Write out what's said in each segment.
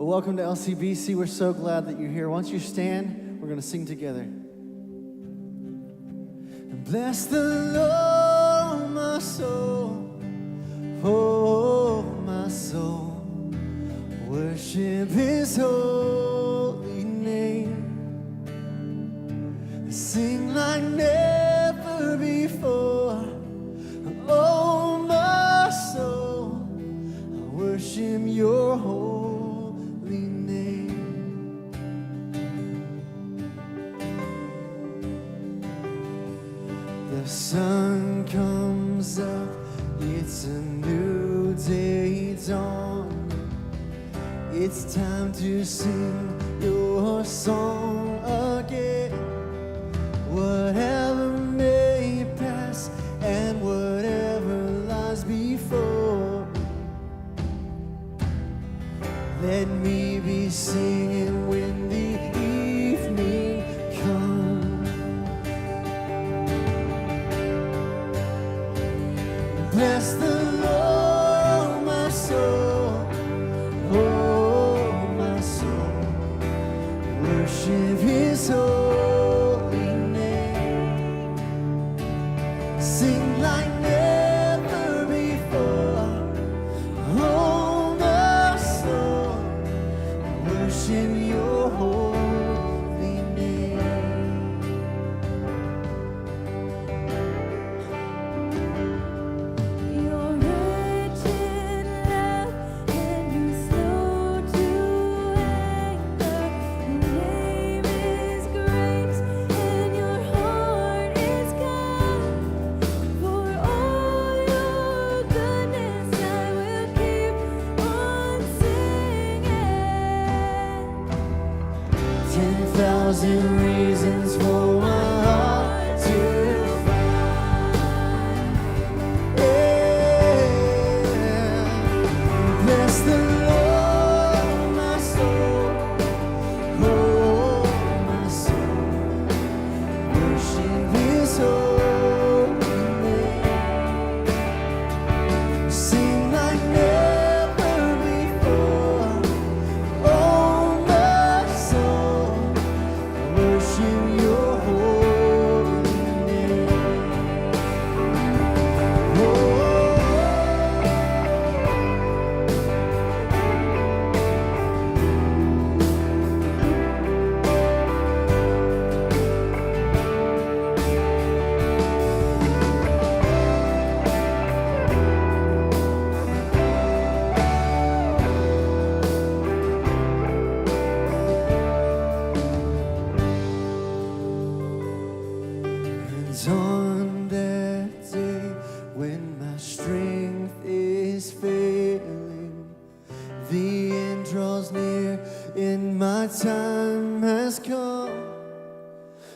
Well, welcome to LCBC. We're so glad that you're here. Once you stand, we're going to sing together. Bless the Lord, my soul, oh, my soul. Worship His holy name. Sing like never before, oh, my soul. I worship Your holy name. The sun comes up, it's a new day dawning. It's time to sing Your song again. Whatever may pass and whatever lies before, let me be singing when the evening comes. Bless the Lord, my soul, oh, my soul. Worship His holy name. Sing like never before, oh, my soul. Worship Your holy name. You're rich in love and You're slow to anger. Your name is grace and Your heart is kind. For all Your goodness I will keep on singing. 10,000 reasons for my heart to find. Yeah. Bless the Lord, my soul, oh, my soul. Worship His holy name. Sing like never before, oh, my soul. Worship Your holy name. Oh, and on that day when my strength is failing, the end draws near and my time has come.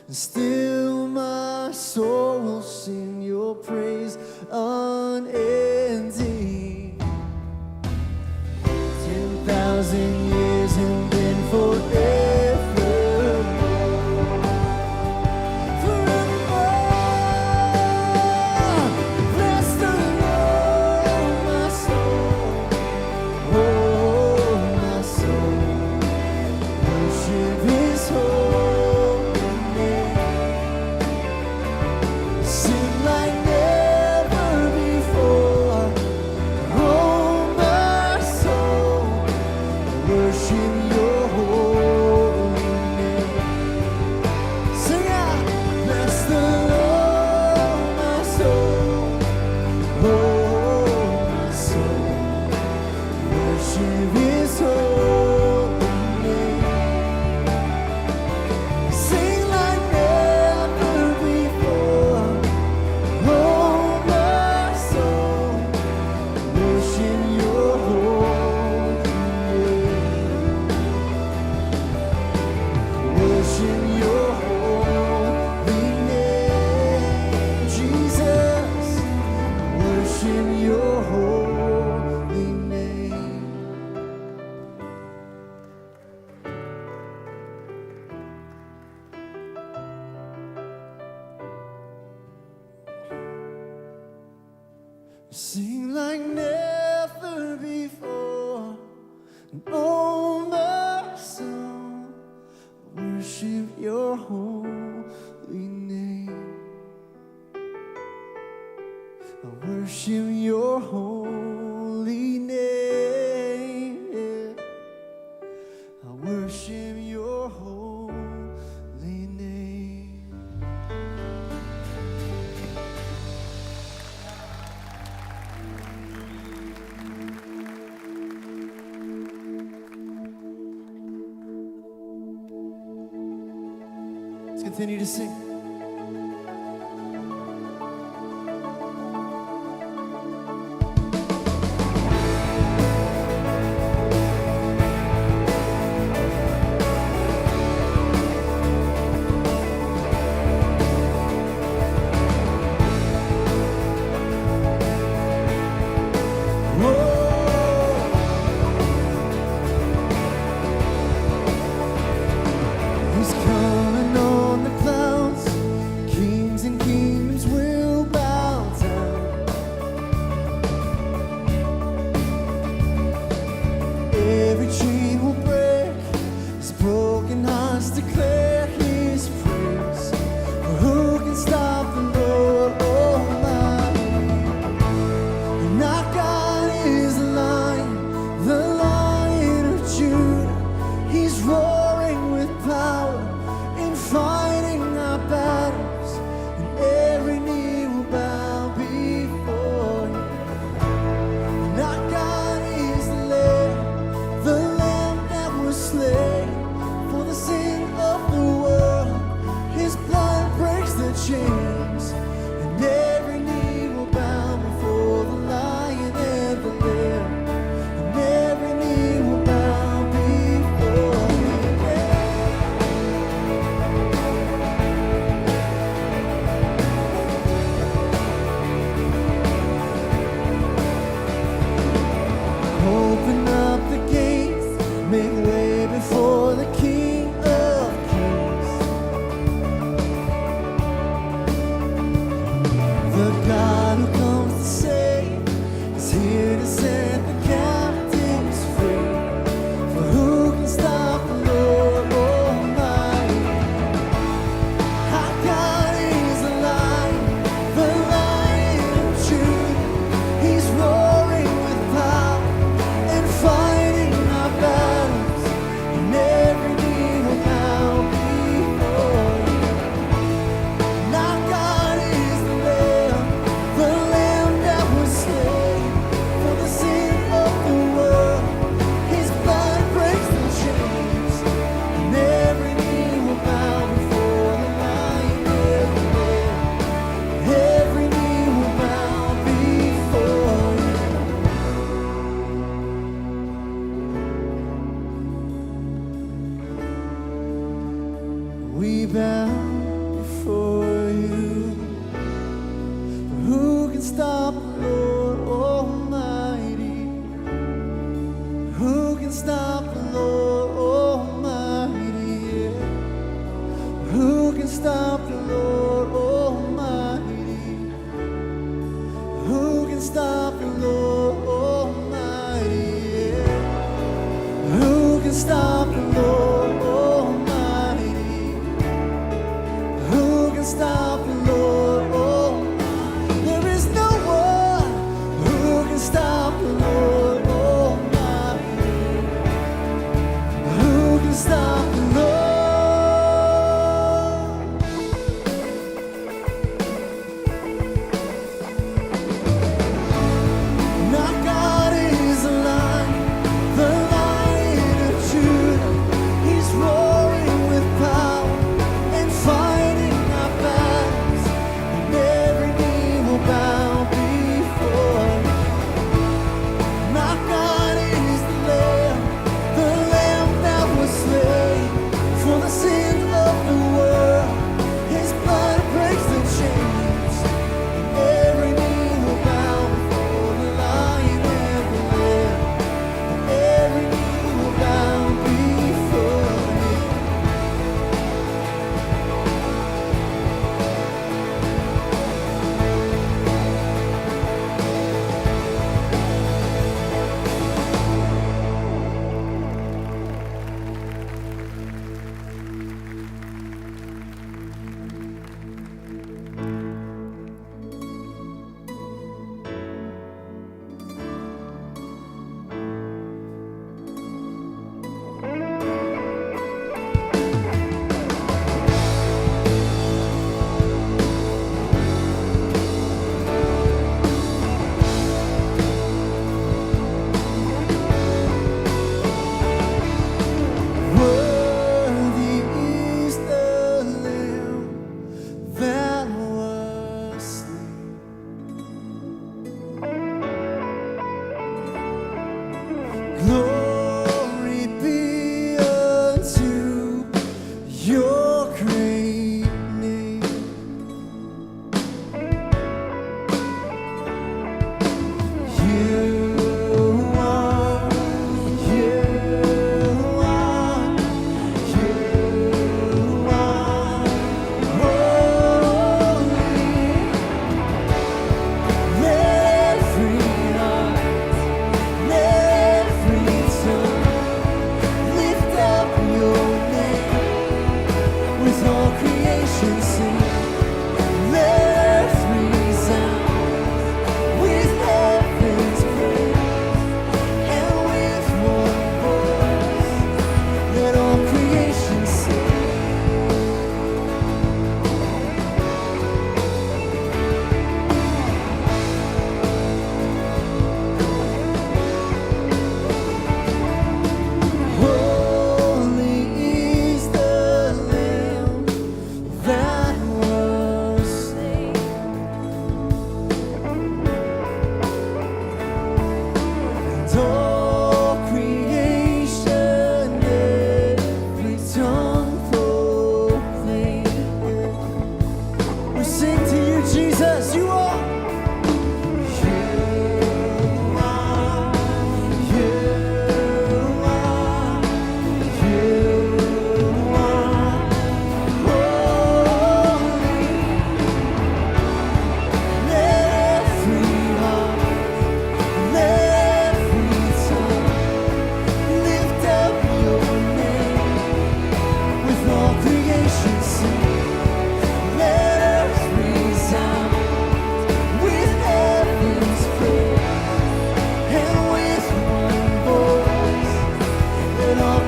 And still my soul will sing Your praise unending. 10,000 years and then forevermore. Forevermore. Bless the Lord, my soul, oh, my soul. Worship His holy name. Sing like never before, oh, my soul. Worship Your holy name. Sing out. Bless the Lord, my soul, oh, my soul. Worship His holy name. Sing like never before, oh, my soul. Worship Your holy name. Worship Your holy name, Jesus. Worship Your holy name. Sing like never before, oh, my holy name. I worship your holy name. I worship your holy name. Let's continue to sing. He's coming on the clouds. Kings and kingdoms will bow down. Every chain will break. His broken hearts declare His praise. For who can stop the Lord Almighty? And our God is the Lion of Judah. He's roaring with power and fighting our battles, and every knee will bow before Him. And our God is the Lamb that was slain for the sin of the world. His blood breaks the chains, and every knee will bow before the Lion and the Lamb, and every knee will bow before Him. Open up the gates, make way before the King of Kings. The God who comes to save is here to set the captives free. For who can stop the Lord Almighty? Our God is the Lion of Judah. He's roaring with power and fighting our battles, and every knee will bow before Him. And our God is the Lamb that was slain for the sin of the world. His blood breaks the chains, and every knee will bow before the Lion and the Lamb. Every knee will bow before Him. We bow before You. For who can stop the Lord Almighty? Who can stop the Lord Almighty? Yeah. Who can stop the Lord Almighty? Who can stop the Lord Almighty? Yeah. Who can stop the Lord Almighty? Who can stop the Lord Almighty? There is no one who can stop the Lord Almighty. Who can stop the Lord? And our God is the Lion of Judah. He's roaring with power and fighting our battles.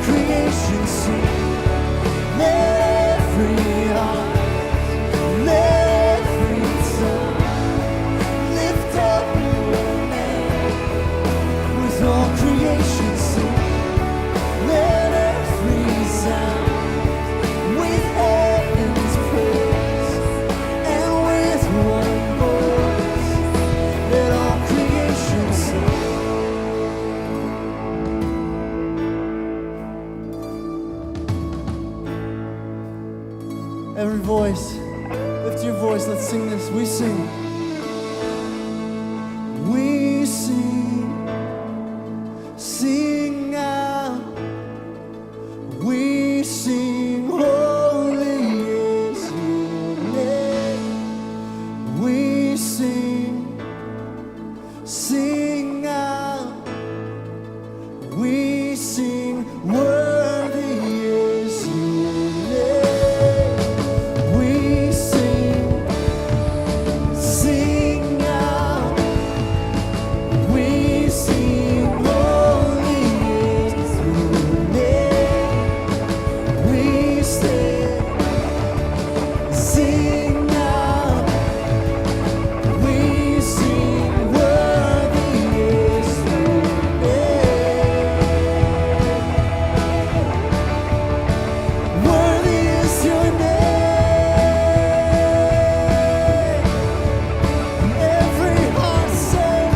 creation sing. Let every heart, let every tongue lift up your name. With all creation sing. Let every sound with heaven's praise, and with one voice, let all creation sing. Every voice, lift your voice, let's sing this. We sing. We sing. Sing out. We sing. Holy is your name. We sing. Sing out. We sing. Worthy is your name. We sing. Sing out. We sing. Holy is your name. We sing. Sing out. We sing. Worthy is your name. Worthy is your name. Every heart sing.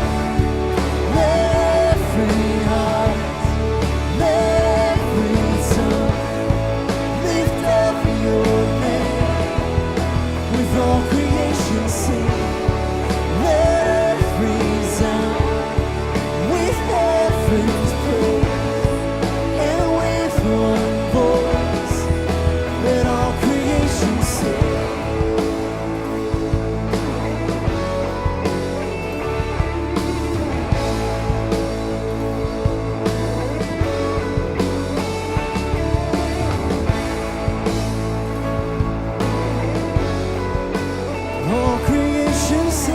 Let every heart, let every tongue lift up your name. With all creation sing. Let every sound with heaven's praise, and with one voice, let all creation sing. All creation sing.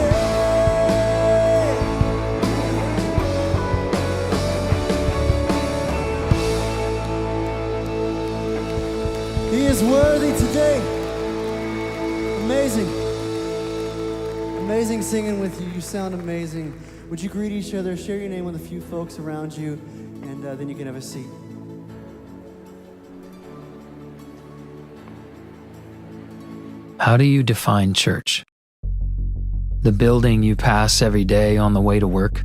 He is worthy today. Amazing. Amazing singing with you. You sound amazing. Would you greet each other, share your name with a few folks around you, and then you can have a seat. How do you define church? The building you pass every day on the way to work?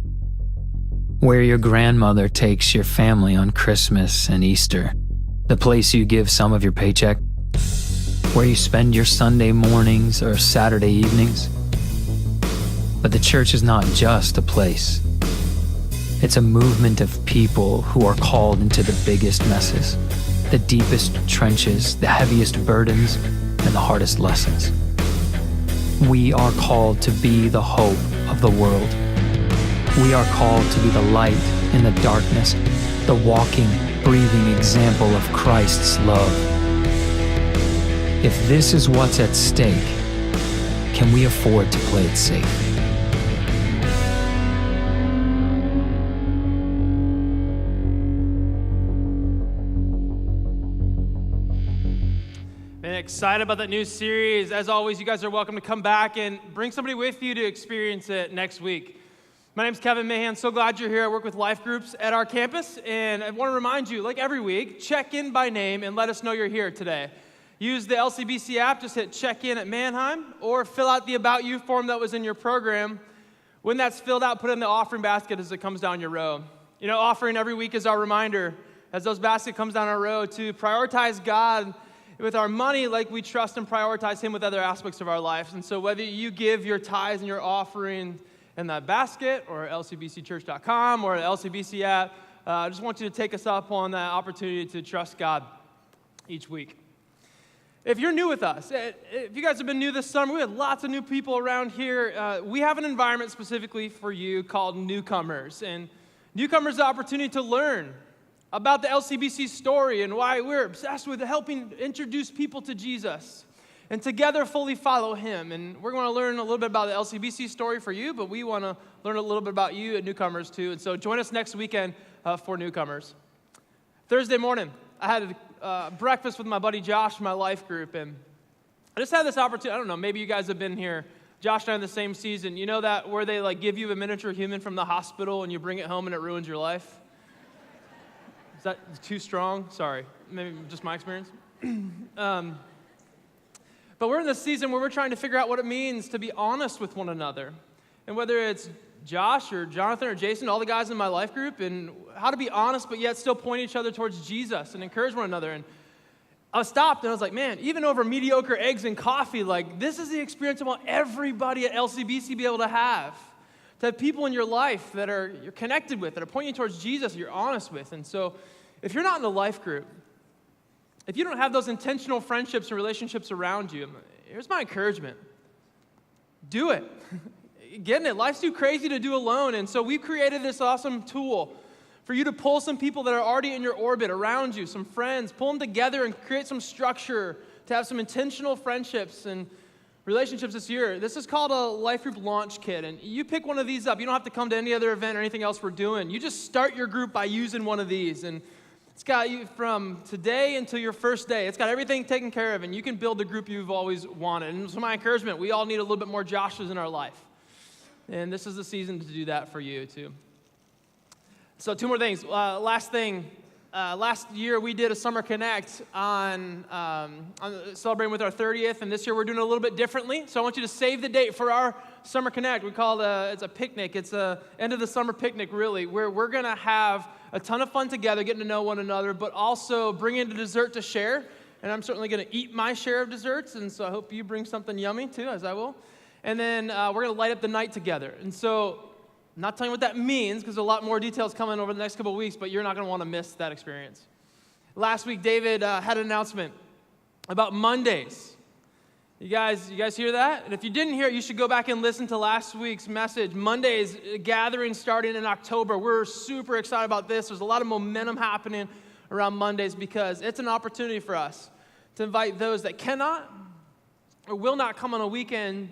Where your grandmother takes your family on Christmas and Easter? The place you give some of your paycheck? Where you spend your Sunday mornings or Saturday evenings? But the church is not just a place. It's a movement of people who are called into the biggest messes, the deepest trenches, the heaviest burdens, and the hardest lessons. We are called to be the hope of the world. We are called to be the light in the darkness, the walking, breathing example of Christ's love. If this is what's at stake, can we afford to play it safe? Man, excited about that new series. As always, you guys are welcome to come back and bring somebody with you to experience it next week. My name's Kevin Mahan. So glad you're here. I work with life groups at our campus, and I want to remind you, like every week, check in by name and let us know you're here today. Use the LCBC app, just hit check in at Manheim, or fill out the About You form that was in your program. When that's filled out, put it in the offering basket as it comes down your row. You know, offering every week is our reminder, as those basket comes down our row, to prioritize God with our money like we trust and prioritize Him with other aspects of our lives. And so whether you give your tithes and your offering in that basket or lcbcchurch.com or the LCBC app, I just want you to take us up on that opportunity to trust God each week. If you're new with us, if you guys have been new this summer, we have lots of new people around here. We have an environment specifically for you called Newcomers. And Newcomers the opportunity to learn about the LCBC story and why we're obsessed with helping introduce people to Jesus and together fully follow Him. And we're going to learn a little bit about the LCBC story for you, but we want to learn a little bit about you at Newcomers too. And so join us next weekend for Newcomers. Thursday morning, I had breakfast with my buddy Josh from my life group, and I just had this opportunity. I don't know, maybe you guys have been here. Josh and I in the same season. You know that where they like give you a miniature human from the hospital and you bring it home and it ruins your life? Is that too strong? Sorry, maybe just my experience. But we're in this season where we're trying to figure out what it means to be honest with one another. And whether it's Josh or Jonathan or Jason, all the guys in my life group, and how to be honest but yet still point each other towards Jesus and encourage one another. And I stopped and I was like, man, even over mediocre eggs and coffee, like this is the experience I want everybody at LCBC be able to have. To have people in your life that you're connected with, that are pointing you towards Jesus, you're honest with. And so if you're not in a life group, if you don't have those intentional friendships and relationships around you, here's my encouragement. Do it. Getting it. Life's too crazy to do alone. And so we've created this awesome tool for you to pull some people that are already in your orbit around you, some friends, pull them together and create some structure to have some intentional friendships and relationships this year. This is called a life group launch kit. And you pick one of these up. You don't have to come to any other event or anything else we're doing. You just start your group by using one of these. And it's got you from today until your first day. It's got everything taken care of, and you can build the group you've always wanted. And so my encouragement, we all need a little bit more Joshes in our life. And this is the season to do that for you, too. So 2 more things. Last year we did a Summer Connect on celebrating with our 30th, and this year we're doing it a little bit differently. So I want you to save the date for our Summer Connect. We call it's a picnic. It's a end of the summer picnic, really, where we're going to have a ton of fun together, getting to know one another, but also bring in the dessert to share. And I'm certainly going to eat my share of desserts, and so I hope you bring something yummy, too, as I will. And then we're going to light up the night together. And so I'm not telling you what that means, because a lot more details coming over the next couple of weeks, but you're not going to want to miss that experience. Last week, David had an announcement about Mondays. You guys hear that? And if you didn't hear it, you should go back and listen to last week's message. Mondays gathering starting in October. We're super excited about this. There's a lot of momentum happening around Mondays because it's an opportunity for us to invite those that cannot or will not come on a weekend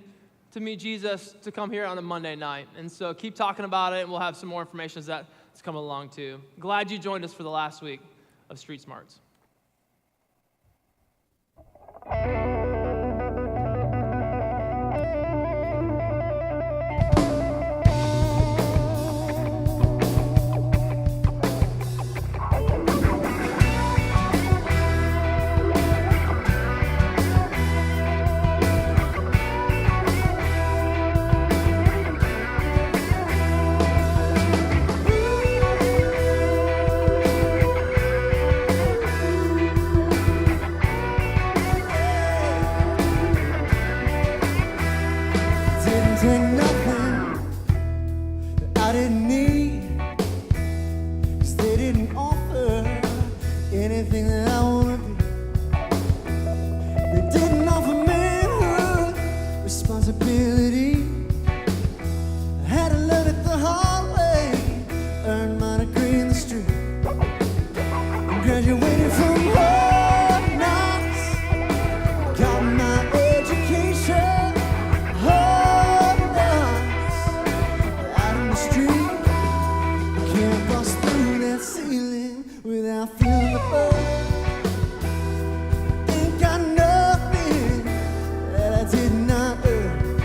to meet Jesus to come here on a Monday night. And so keep talking about it, and we'll have some more information as that's coming along too. Glad you joined us for the last week of Street Smarts. Take nothing that I didn't need, 'cause they didn't offer anything that I wanted. They didn't offer manhood, responsibility. I had to learn it the hard way, earned my degree in the street, and graduated from hard knocks, got my education. Without feeling the bug, ain't got nothing that I did not earn.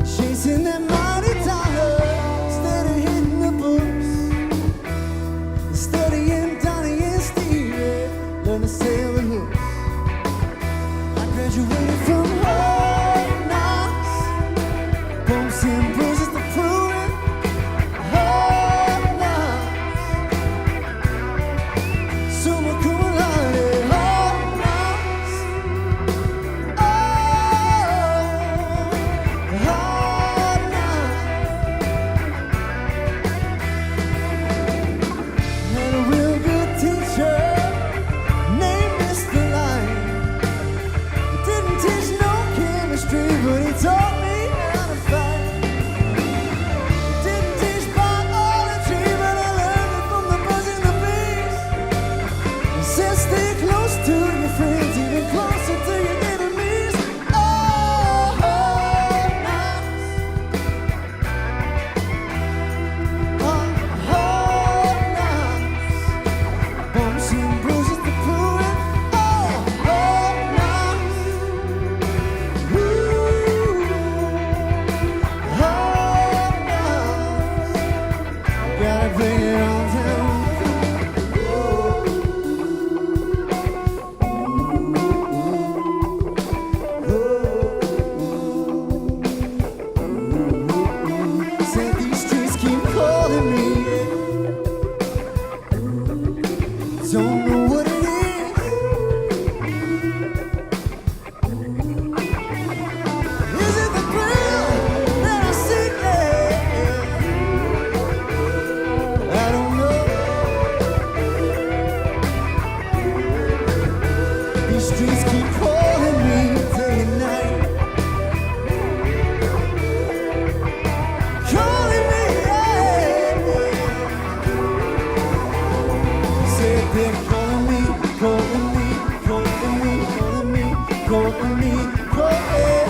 Chasing that mighty dollar instead of hitting the books, studying Donnie and Stevie, learn to sail the hooks. I graduated from hard knocks, bumps and bruises to prove it. and bruises to prove it. Oh, now. Ooh, now. Gotta bring it on down. Said these streets keep calling me. Don't know what it is. Is it the thrill that I seek? I don't know. These streets keep calling me day and night. Calling me, said they're calling me, calling me, calling me, calling me, calling me,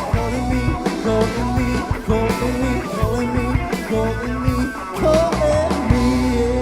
calling me, calling me, calling me, calling me, calling me, calling me, yeah.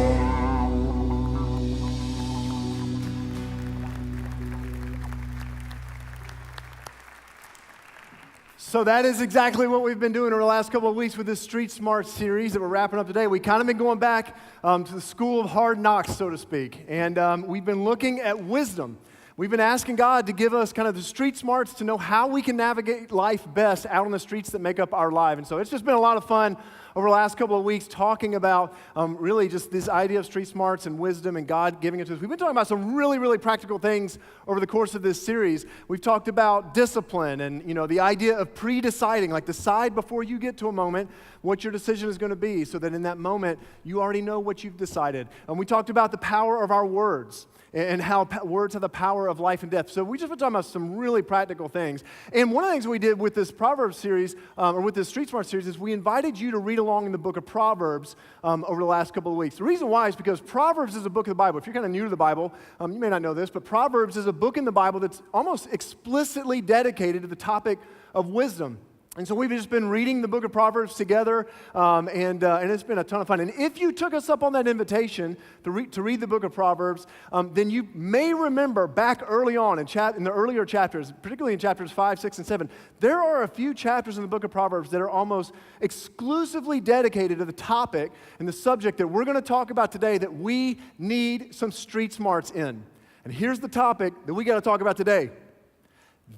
So that is exactly what we've been doing over the last couple of weeks with this Street Smart series that we're wrapping up today. We kind of been going back to the school of hard knocks, so to speak. And we've been looking at wisdom. We've been asking God to give us kind of the street smarts to know how we can navigate life best out on the streets that make up our life. And so it's just been a lot of fun over the last couple of weeks talking about really just this idea of street smarts and wisdom and God giving it to us. We've been talking about some really, really practical things over the course of this series. We've talked about discipline and, you know, the idea of pre-deciding, like decide before you get to a moment what your decision is going to be so that in that moment you already know what you've decided. And we talked about the power of our words and how words have the power of life and death. So we just been talking about some really practical things. And one of the things we did with this Proverbs series, or with this Street Smart series, is we invited you to read along in the book of Proverbs over the last couple of weeks. The reason why is because Proverbs is a book of the Bible. If you're kind of new to the Bible, you may not know this, but Proverbs is a book in the Bible that's almost explicitly dedicated to the topic of wisdom. And so we've just been reading the book of Proverbs together, and it's been a ton of fun. And if you took us up on that invitation to read the book of Proverbs, then you may remember back early on in the earlier chapters, particularly in chapters 5, 6, and 7, there are a few chapters in the book of Proverbs that are almost exclusively dedicated to the topic and the subject that we're going to talk about today that we need some street smarts in. And here's the topic that we got to talk about today.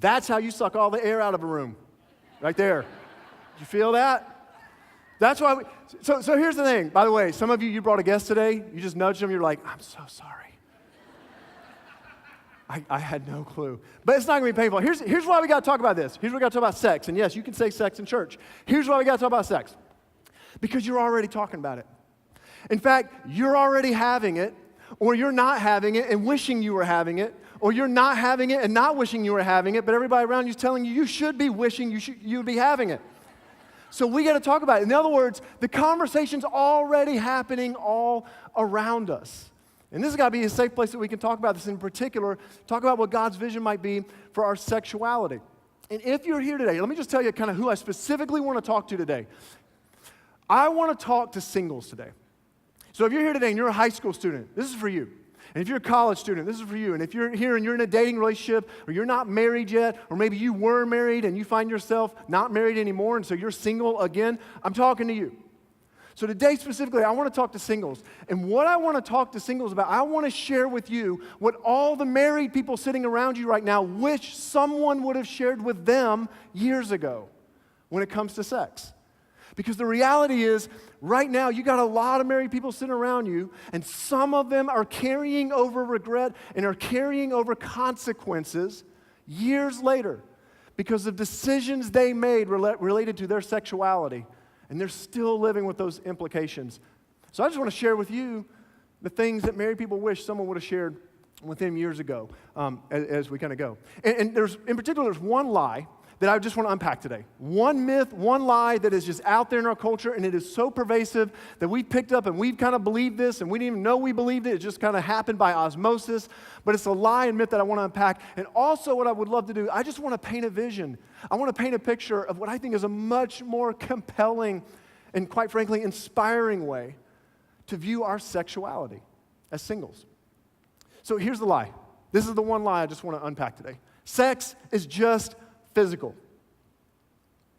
That's how you suck all the air out of a room. Right there. Did you feel that? That's why so here's the thing. By the way, some of you brought a guest today. You just nudged them. You're like, I'm so sorry. I had no clue. But it's not going to be painful. Here's why we got to talk about this. Here's why we got to talk about sex. And yes, you can say sex in church. Here's why we got to talk about sex. Because you're already talking about it. In fact, you're already having it, or you're not having it and wishing you were having it, or you're not having it and not wishing you were having it, but everybody around you is telling you you should be wishing you would be having it. So we got to talk about it. In other words, the conversation's already happening all around us. And this has got to be a safe place that we can talk about this in particular, talk about what God's vision might be for our sexuality. And if you're here today, let me just tell you kind of who I specifically want to talk to today. I want to talk to singles today. So if you're here today and you're a high school student, this is for you. And if you're a college student, this is for you. And if you're here and you're in a dating relationship, or you're not married yet, or maybe you were married and you find yourself not married anymore, and so you're single again, I'm talking to you. So today specifically, I want to talk to singles. And what I want to talk to singles about, I want to share with you what all the married people sitting around you right now wish someone would have shared with them years ago when it comes to sex. Because the reality is, right now, you got a lot of married people sitting around you, and some of them are carrying over regret and are carrying over consequences years later because of decisions they made related to their sexuality, and they're still living with those implications. So I just want to share with you the things that married people wish someone would have shared with them years ago as we kind of go. And in particular, there's one lie that I just want to unpack today. One myth, one lie that is just out there in our culture, and it is so pervasive that we picked up and we've kind of believed this, and we didn't even know we believed it. It just kind of happened by osmosis. But it's a lie and myth that I want to unpack. And also what I would love to do, I just want to paint a vision. I want to paint a picture of what I think is a much more compelling and, quite frankly, inspiring way to view our sexuality as singles. So here's the lie. This is the one lie I just want to unpack today. Sex is just physical.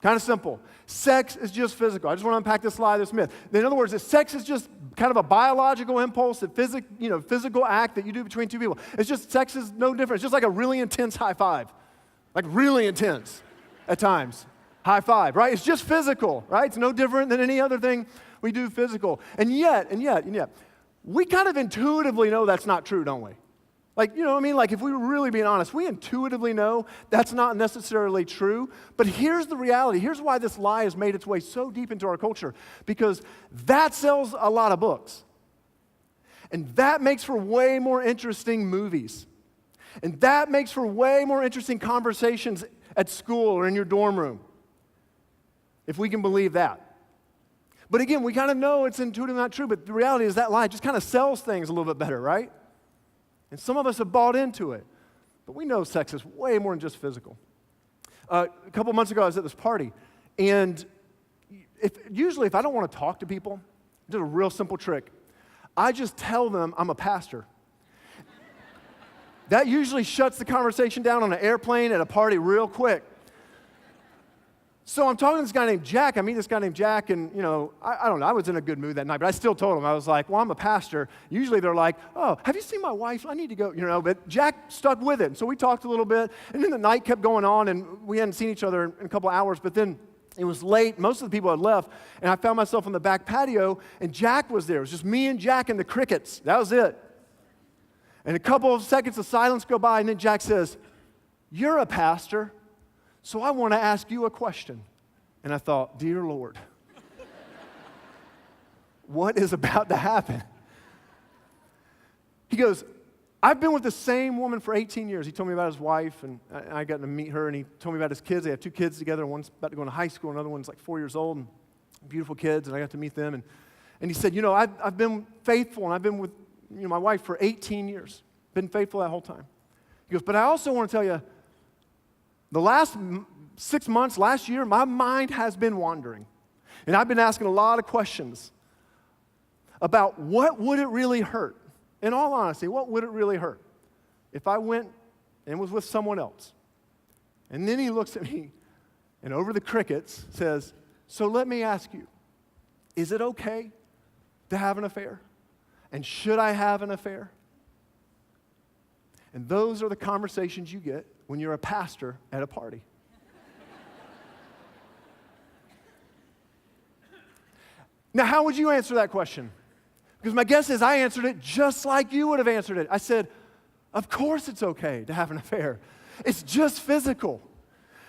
Kind of simple. Sex is just physical. I just want to unpack this lie, this myth. In other words, that sex is just kind of a biological impulse, a physical act that you do between two people. It's just, sex is no different. It's just like a really intense high five. Like really intense at times. High five, right? It's just physical, right? It's no different than any other thing we do physical. And yet, we kind of intuitively know that's not true, don't we? Like, you know what I mean? Like, if we were really being honest, we intuitively know that's not necessarily true. But here's the reality. Here's why this lie has made its way so deep into our culture. Because that sells a lot of books. And that makes for way more interesting movies. And that makes for way more interesting conversations at school or in your dorm room. If we can believe that. But again, we kind of know it's intuitively not true. But the reality is that lie just kind of sells things a little bit better, right? And some of us have bought into it. But we know sex is way more than just physical. A couple months ago, I was at this party. And usually if I don't want to talk to people, I did a real simple trick. I just tell them I'm a pastor. That usually shuts the conversation down on an airplane at a party real quick. So I'm talking to this guy named Jack. I meet this guy named Jack, and, I don't know. I was in a good mood that night, but I still told him. I was like, well, I'm a pastor. Usually they're like, oh, have you seen my wife? I need to go, But Jack stuck with it. So we talked a little bit, and then the night kept going on, and we hadn't seen each other in a couple of hours, but then it was late. Most of the people had left, and I found myself on the back patio, and Jack was there. It was just me and Jack and the crickets. That was it. And a couple of seconds of silence go by, and then Jack says, you're a pastor. So I want to ask you a question. And I thought, dear Lord, what is about to happen? He goes, I've been with the same woman for 18 years. He told me about his wife, and I got to meet her, and he told me about his kids. They have 2 kids together. One's about to go into high school, another one's like 4 years old, and beautiful kids, and I got to meet them. And he said, I've been faithful, and I've been with my wife for 18 years. Been faithful that whole time. He goes, but I also want to tell you, the last 6 months, last year, my mind has been wandering. And I've been asking a lot of questions about what would it really hurt? In all honesty, what would it really hurt if I went and was with someone else? And then he looks at me and over the crickets says, so let me ask you, is it okay to have an affair? And should I have an affair? And those are the conversations you get when you're a pastor at a party. Now, how would you answer that question? Because my guess is I answered it just like you would have answered it. I said, of course it's okay to have an affair. It's just physical.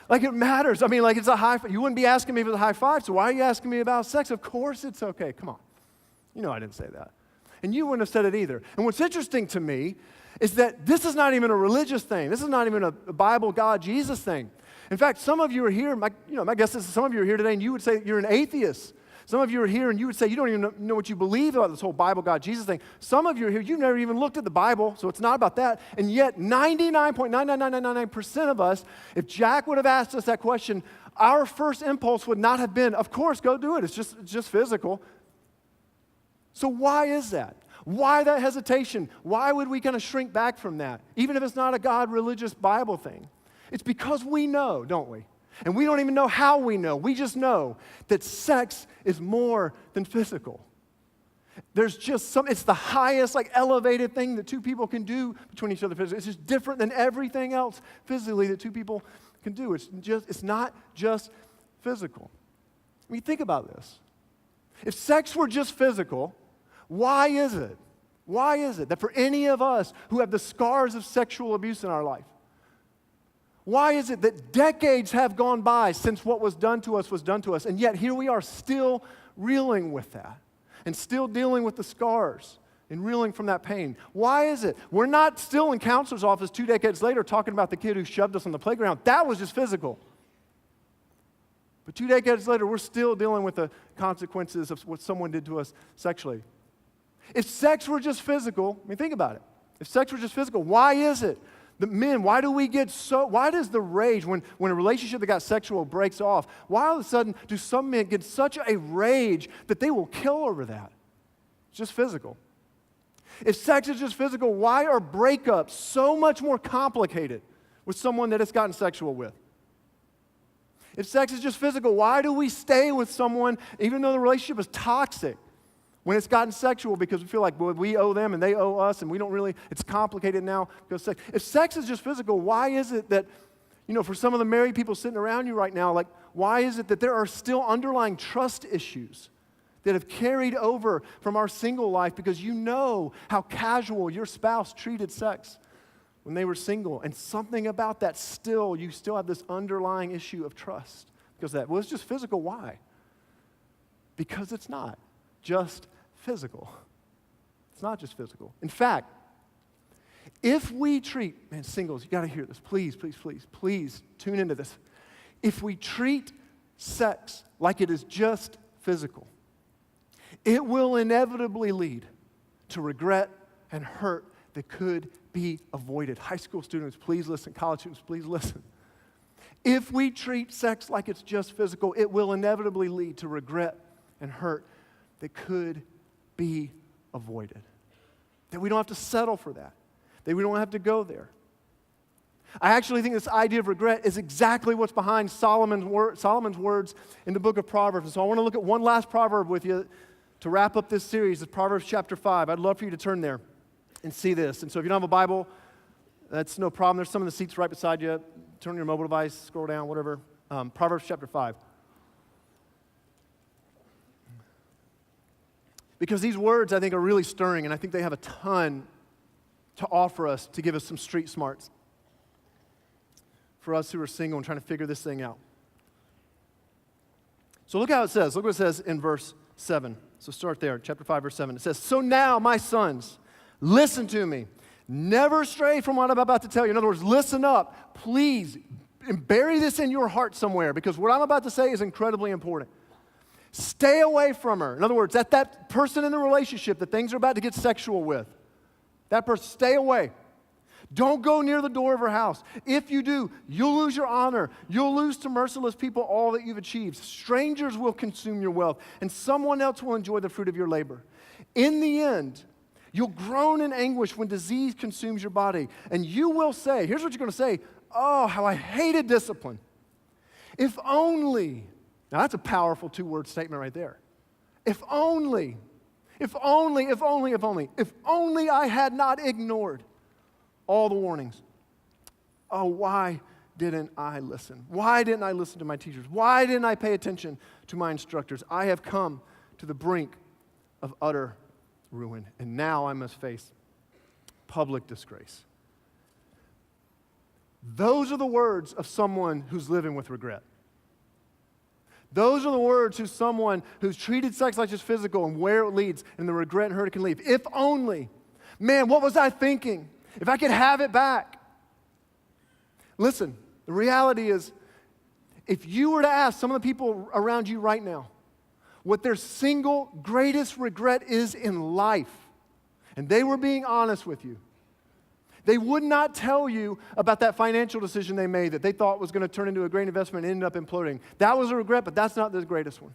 Like it matters. I mean, like it's a high five. You wouldn't be asking me if it's a high five, so why are you asking me about sex? Of course it's okay. Come on. I didn't say that. And you wouldn't have said it either. And what's interesting to me is that this is not even a religious thing. This is not even a Bible, God, Jesus thing. In fact, some of you are here, my guess is some of you are here today and you would say you're an atheist. Some of you are here and you would say you don't even know what you believe about this whole Bible, God, Jesus thing. Some of you are here, you've never even looked at the Bible, so it's not about that. And yet 99.99999% of us, if Jack would have asked us that question, our first impulse would not have been, of course, go do it. It's just physical. So why is that? Why that hesitation? Why would we kind of shrink back from that, even if it's not a God religious Bible thing? It's because we know, don't we? And we don't even know how we know. We just know that sex is more than physical. There's just it's the highest, elevated thing that two people can do between each other physically. It's just different than everything else physically that two people can do. It's not just physical. I mean, think about this. If sex were just physical, why is it that for any of us who have the scars of sexual abuse in our life, why is it that decades have gone by since what was done to us, and yet here we are still reeling with that and still dealing with the scars and reeling from that pain? Why is it? We're not still in counselor's office 2 decades later talking about the kid who shoved us on the playground. That was just physical. But 2 decades later, we're still dealing with the consequences of what someone did to us sexually. If sex were just physical, think about it. If sex were just physical, why is it that men, why does the rage, when a relationship that got sexual breaks off, why all of a sudden do some men get such a rage that they will kill over that? It's just physical. If sex is just physical, why are breakups so much more complicated with someone that it's gotten sexual with? If sex is just physical, why do we stay with someone even though the relationship is toxic when it's gotten sexual because we feel like, well, we owe them and they owe us and we don't really, it's complicated now because sex. If sex is just physical, why is it that, for some of the married people sitting around you right now, like, why is it that there are still underlying trust issues that have carried over from our single life because you know how casual your spouse treated sex when they were single, and something about that you still have this underlying issue of trust because of that. Well, it's just physical. Why? Because it's not just physical. It's not just physical. In fact, if we treat, singles, you got to hear this. Please, please, please, please tune into this. If we treat sex like it is just physical, it will inevitably lead to regret and hurt that could be avoided. High school students, please listen. College students, please listen. If we treat sex like it's just physical, it will inevitably lead to regret and hurt that could be avoided. That we don't have to settle for that. That we don't have to go there. I actually think this idea of regret is exactly what's behind Solomon's words in the book of Proverbs. And so I want to look at one last proverb with you to wrap up this series. It's Proverbs chapter 5. I'd love for you to turn there and see this. And so if you don't have a Bible, that's no problem. There's some in the seats right beside you. Turn on your mobile device, scroll down, whatever. Proverbs chapter 5. Because these words, I think, are really stirring, and I think they have a ton to offer us to give us some street smarts for us who are single and trying to figure this thing out. So look how it says. Look what it says in verse 7. So start there, chapter 5, verse 7. It says, "So now, my sons, listen to me. Never stray from what I'm about to tell you." In other words, listen up. Please, and bury this in your heart somewhere, because what I'm about to say is incredibly important. Stay away from her. In other words, that person in the relationship that things are about to get sexual with, that person, stay away. Don't go near the door of her house. If you do, you'll lose your honor. You'll lose to merciless people all that you've achieved. Strangers will consume your wealth, and someone else will enjoy the fruit of your labor. In the end, you'll groan in anguish when disease consumes your body, and you will say, here's what you're going to say, "Oh, how I hated discipline. If only," now that's a powerful two-word statement right there. If only I had not ignored all the warnings. Oh, why didn't I listen? Why didn't I listen to my teachers? Why didn't I pay attention to my instructors? I have come to the brink of utter ruin, and now I must face public disgrace. Those are the words of someone who's living with regret. Those are the words of someone who's treated sex like just physical and where it leads and the regret and hurt it can leave. If only, man, what was I thinking? If I could have it back. Listen, the reality is, if you were to ask some of the people around you right now what their single greatest regret is in life, and they were being honest with you, they would not tell you about that financial decision they made that they thought was going to turn into a great investment and ended up imploding. That was a regret, but that's not the greatest one.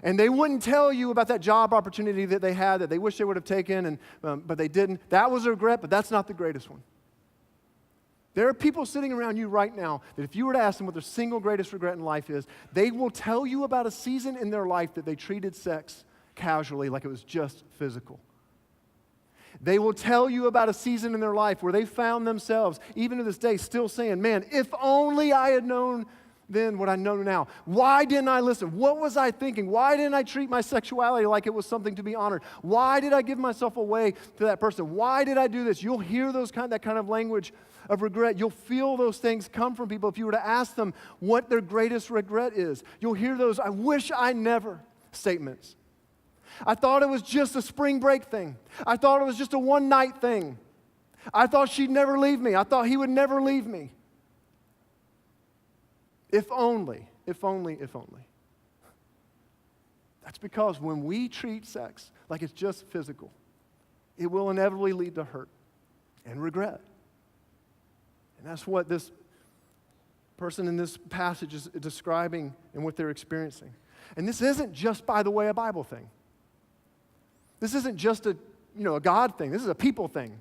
And they wouldn't tell you about that job opportunity that they had that they wish they would have taken, but they didn't. That was a regret, but that's not the greatest one. There are people sitting around you right now that if you were to ask them what their single greatest regret in life is, they will tell you about a season in their life that they treated sex casually like it was just physical. They will tell you about a season in their life where they found themselves, even to this day, still saying, "Man, if only I had known then what I know now. Why didn't I listen? What was I thinking? Why didn't I treat my sexuality like it was something to be honored? Why did I give myself away to that person? Why did I do this?" You'll hear that kind of language of regret. You'll feel those things come from people if you were to ask them what their greatest regret is. You'll hear those "I wish I never" statements. I thought it was just a spring break thing. I thought it was just a one-night thing. I thought she'd never leave me. I thought he would never leave me. If only, if only, if only. That's because when we treat sex like it's just physical, it will inevitably lead to hurt and regret. And that's what this person in this passage is describing and what they're experiencing. And this isn't just, by the way, a Bible thing. This isn't just a a God thing. This is a people thing,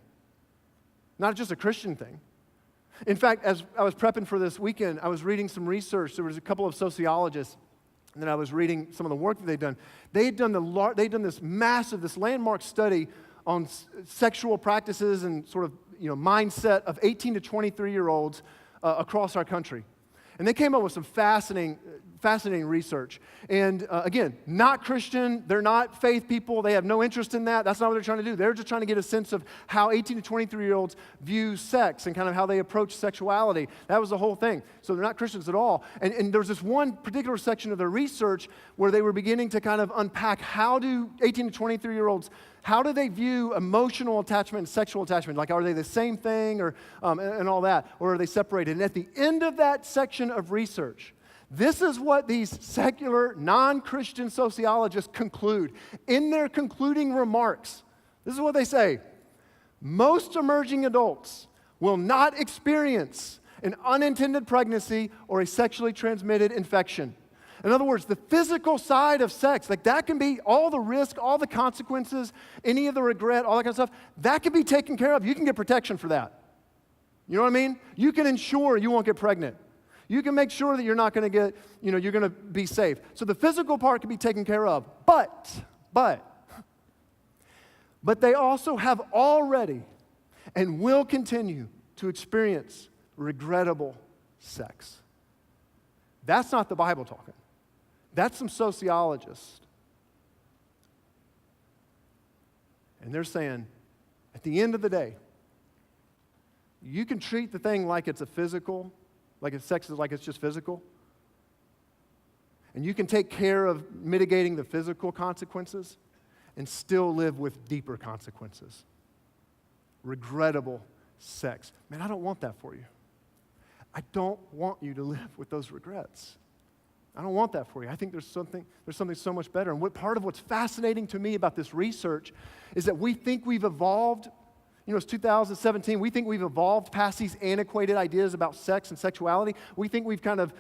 not just a Christian thing. In fact, as I was prepping for this weekend, I was reading some research. There was a couple of sociologists, and then I was reading some of the work that they'd done. They'd done this landmark study on sexual practices and sort of mindset of 18 to 23-year-olds across our country. And they came up with some fascinating research. And again, not Christian, they're not faith people, they have no interest in that. That's not what they're trying to do. They're just trying to get a sense of how 18 to 23-year-olds view sex and kind of how they approach sexuality. That was the whole thing. So they're not Christians at all. And there was this one particular section of their research where they were beginning to kind of unpack how do 18 to 23-year-olds, how do they view emotional attachment and sexual attachment? Like, are they the same thing or and all that? Or are they separated? And at the end of that section of research, this is what these secular, non-Christian sociologists conclude. In their concluding remarks, this is what they say. Most emerging adults will not experience an unintended pregnancy or a sexually transmitted infection. In other words, the physical side of sex, like that can be all the risk, all the consequences, any of the regret, all that kind of stuff, that can be taken care of. You can get protection for that. You know what I mean? You can ensure you won't get pregnant. You can make sure that you're not going to get, you're going to be safe. So the physical part can be taken care of. But they also have already and will continue to experience regrettable sex. That's not the Bible talking. That's some sociologists. And they're saying, at the end of the day, you can treat the thing like it's a physical, like it's sex is like it's just physical. And you can take care of mitigating the physical consequences and still live with deeper consequences. Regrettable sex. Man, I don't want that for you. I don't want you to live with those regrets. I don't want that for you. I think there's something so much better. And part of what's fascinating to me about this research is that we think we've evolved. It's 2017. We think we've evolved past these antiquated ideas about sex and sexuality. We think we've kind of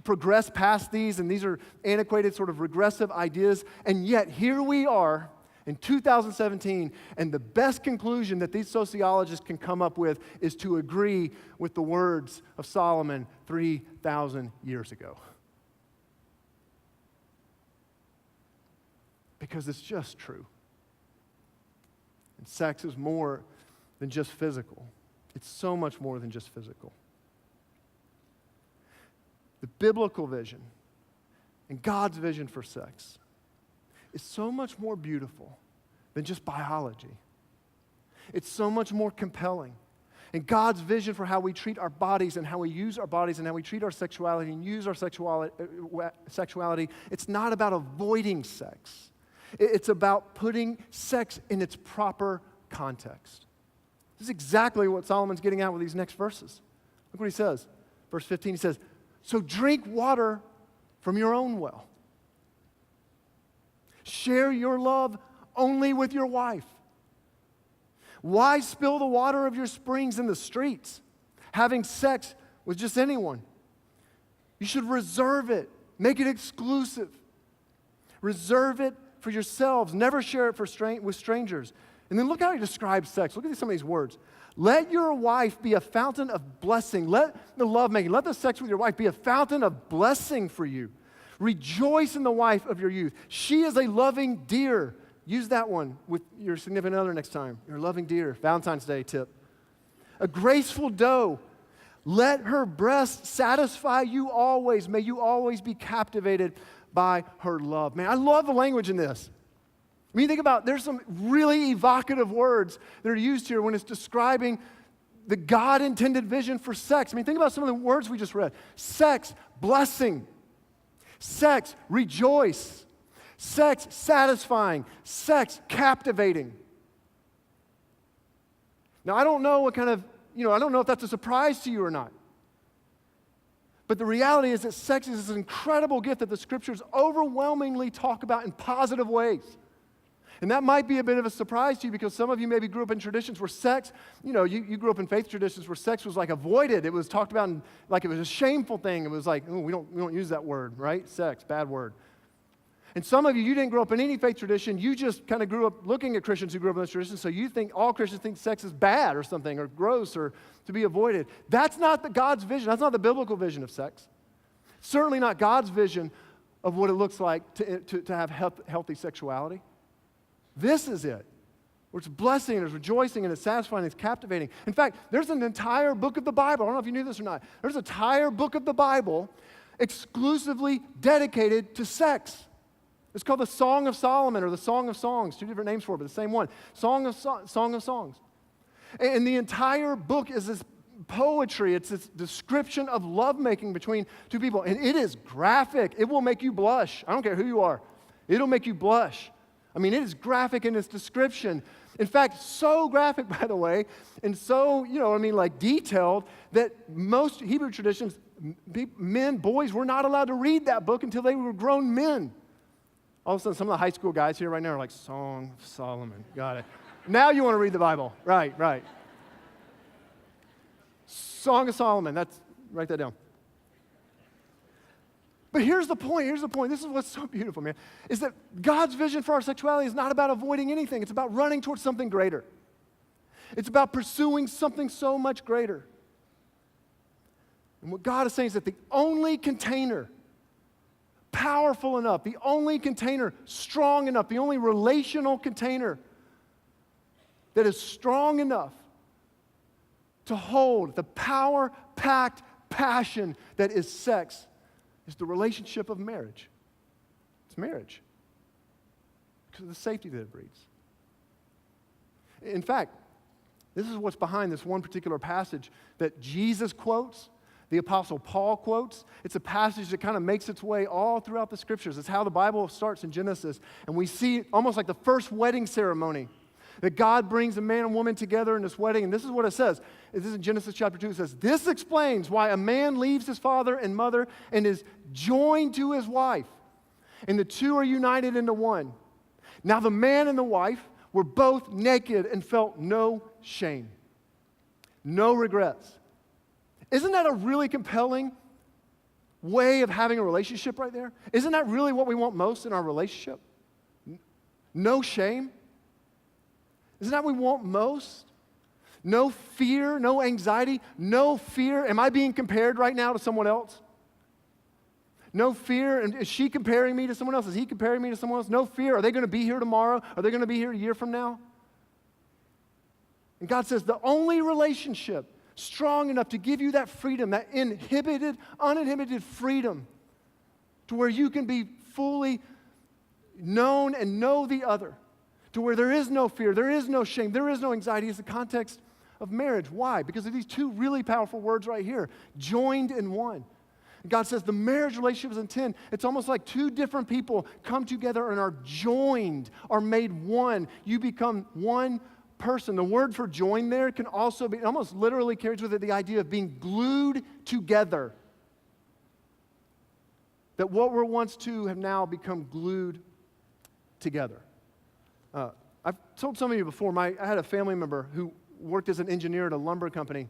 progressed past these, and these are antiquated, sort of regressive ideas. And yet, here we are in 2017, and the best conclusion that these sociologists can come up with is to agree with the words of Solomon 3,000 years ago. Because it's just true. And sex is more than just physical. It's so much more than just physical. The biblical vision and God's vision for sex is so much more beautiful than just biology. It's so much more compelling. And God's vision for how we treat our bodies and how we use our bodies and how we treat our sexuality and use our sexuality, it's not about avoiding sex. It's about putting sex in its proper context. This is exactly what Solomon's getting at with these next verses. Look what he says. Verse 15, he says, "So drink water from your own well. Share your love only with your wife. Why spill the water of your springs in the streets, having sex with just anyone? You should reserve it. Make it exclusive. Reserve it for yourselves. Never share it with strangers." And then look how he describes sex. Look at some of these words. "Let your wife be a fountain of blessing." Let the lovemaking, let the sex with your wife be a fountain of blessing for you. "Rejoice in the wife of your youth. She is a loving deer." Use that one with your significant other next time. Your loving deer. Valentine's Day tip. "A graceful doe. Let her breast satisfy you always. May you always be captivated by her love." Man, I love the language in this. I mean, think about, there's some really evocative words that are used here when it's describing the God-intended vision for sex. I mean, think about some of the words we just read. Sex, blessing. Sex, rejoice. Sex, satisfying. Sex, captivating. Now, I don't know what kind of, I don't know if that's a surprise to you or not. But the reality is that sex is this incredible gift that the Scriptures overwhelmingly talk about in positive ways. And that might be a bit of a surprise to you because some of you maybe grew up in traditions where sex, you grew up in faith traditions where sex was like avoided. It was talked about like it was a shameful thing. It was like, oh, we don't use that word, right? Sex, bad word. And some of you, you didn't grow up in any faith tradition. You just kind of grew up looking at Christians who grew up in those traditions, so you think all Christians think sex is bad or something, or gross, or to be avoided. That's not God's vision. That's not the biblical vision of sex. Certainly not God's vision of what it looks like to have healthy sexuality. This is it. Where it's blessing, and it's rejoicing, and it's satisfying, and it's captivating. In fact, there's an entire book of the Bible. I don't know if you knew this or not. There's an entire book of the Bible exclusively dedicated to sex. It's called the Song of Solomon or the Song of Songs. Two different names for it, but the same one. Song of Songs. And the entire book is this poetry. It's this description of lovemaking between two people. And it is graphic. It will make you blush. I don't care who you are. It'll make you blush. I mean, it is graphic in its description. In fact, so graphic, by the way, and so, like detailed that most Hebrew traditions, men, boys, were not allowed to read that book until they were grown men. All of a sudden, some of the high school guys here right now are like, Song of Solomon. Got it. Now you want to read the Bible. Right. Song of Solomon. Write that down. But here's the point. This is what's so beautiful, man, is that God's vision for our sexuality is not about avoiding anything. It's about running towards something greater. It's about pursuing something so much greater. And what God is saying is that the only container powerful enough, the only container strong enough, the only relational container that is strong enough to hold the power-packed passion that is sex is the relationship of marriage. It's marriage because of the safety that it breeds. In fact, this is what's behind this one particular passage that Jesus quotes, the Apostle Paul quotes. It's a passage that kind of makes its way all throughout the Scriptures. It's how the Bible starts in Genesis. And we see almost like the first wedding ceremony, that God brings a man and woman together in this wedding. And this is what it says. This is in Genesis chapter 2. It says, "This explains why a man leaves his father and mother and is joined to his wife. And the two are united into one. Now the man and the wife were both naked and felt no shame, no regrets." Isn't that a really compelling way of having a relationship right there? Isn't that really what we want most in our relationship? No shame? Isn't that what we want most? No fear, no anxiety, no fear. Am I being compared right now to someone else? No fear. And is she comparing me to someone else? Is he comparing me to someone else? No fear. Are they going to be here tomorrow? Are they going to be here a year from now? And God says the only relationship strong enough to give you that freedom, that uninhibited freedom to where you can be fully known and know the other, to where there is no fear, there is no shame, there is no anxiety, is the context of marriage. Why? Because of these two really powerful words right here, joined in one. God says the marriage relationship is intent. It's almost like two different people come together and are joined, are made one. You become one person. The word for join there can also be, it almost literally carries with it the idea of being glued together. That what were once two have now become glued together. I've told some of you before, I had a family member who worked as an engineer at a lumber company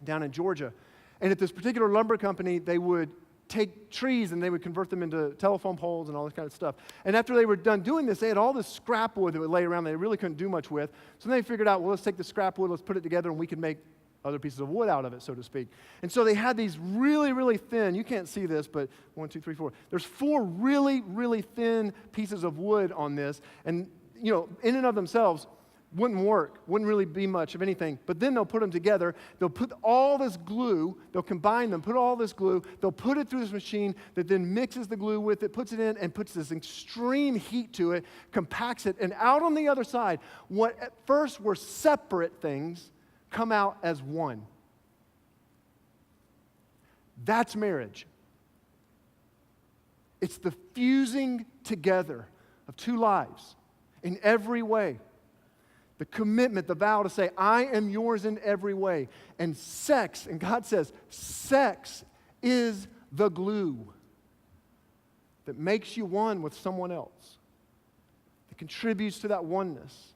down in Georgia. And at this particular lumber company, they would take trees and they would convert them into telephone poles and all this kind of stuff. And after they were done doing this, they had all this scrap wood that would lay around they really couldn't do much with. So they figured out, well, let's take the scrap wood, let's put it together, and we can make other pieces of wood out of it, so to speak. And so they had these really, really thin, you can't see this, but 1, 2, 3, 4. There's 4 really, really thin pieces of wood on this. And, in and of themselves, wouldn't work, wouldn't really be much of anything. But then they'll put them together, they'll put all this glue, they'll combine them, put all this glue, they'll put it through this machine that then mixes the glue with it, puts it in, and puts this extreme heat to it, compacts it, and out on the other side, what at first were separate things come out as one. That's marriage. It's the fusing together of two lives in every way. The commitment, the vow to say, I am yours in every way. And sex, and God says, sex is the glue that makes you one with someone else, that contributes to that oneness.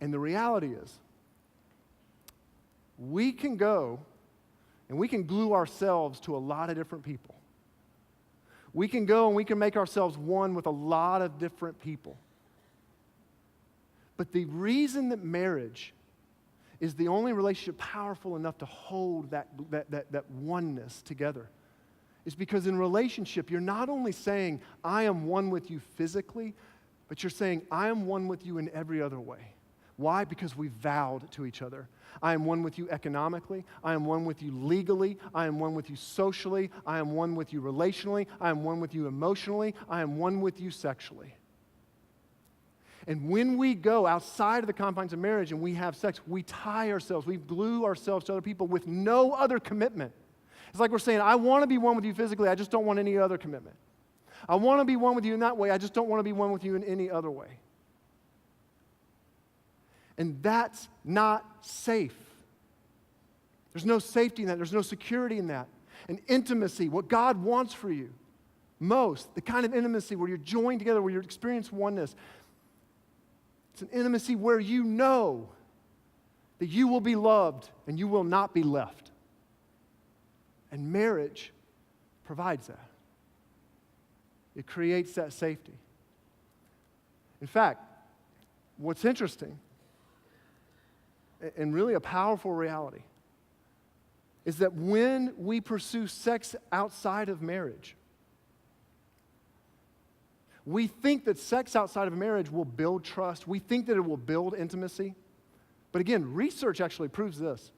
And the reality is, we can go and we can glue ourselves to a lot of different people. We can go and we can make ourselves one with a lot of different people. But the reason that marriage is the only relationship powerful enough to hold that oneness together is because in relationship, you're not only saying, I am one with you physically, but you're saying, I am one with you in every other way. Why? Because we vowed to each other. I am one with you economically. I am one with you legally. I am one with you socially. I am one with you relationally. I am one with you emotionally. I am one with you sexually. And when we go outside of the confines of marriage and we have sex, we tie ourselves, we glue ourselves to other people with no other commitment. It's like we're saying, I want to be one with you physically, I just don't want any other commitment. I want to be one with you in that way, I just don't want to be one with you in any other way. And that's not safe. There's no safety in that. There's no security in that. And intimacy, what God wants for you most, the kind of intimacy where you're joined together, where you experience oneness, it's an intimacy where you know that you will be loved and you will not be left. And marriage provides that. It creates that safety. In fact, what's interesting and really a powerful reality is that when we pursue sex outside of marriage, we think that sex outside of marriage will build trust. We think that it will build intimacy. But again, research actually proves this.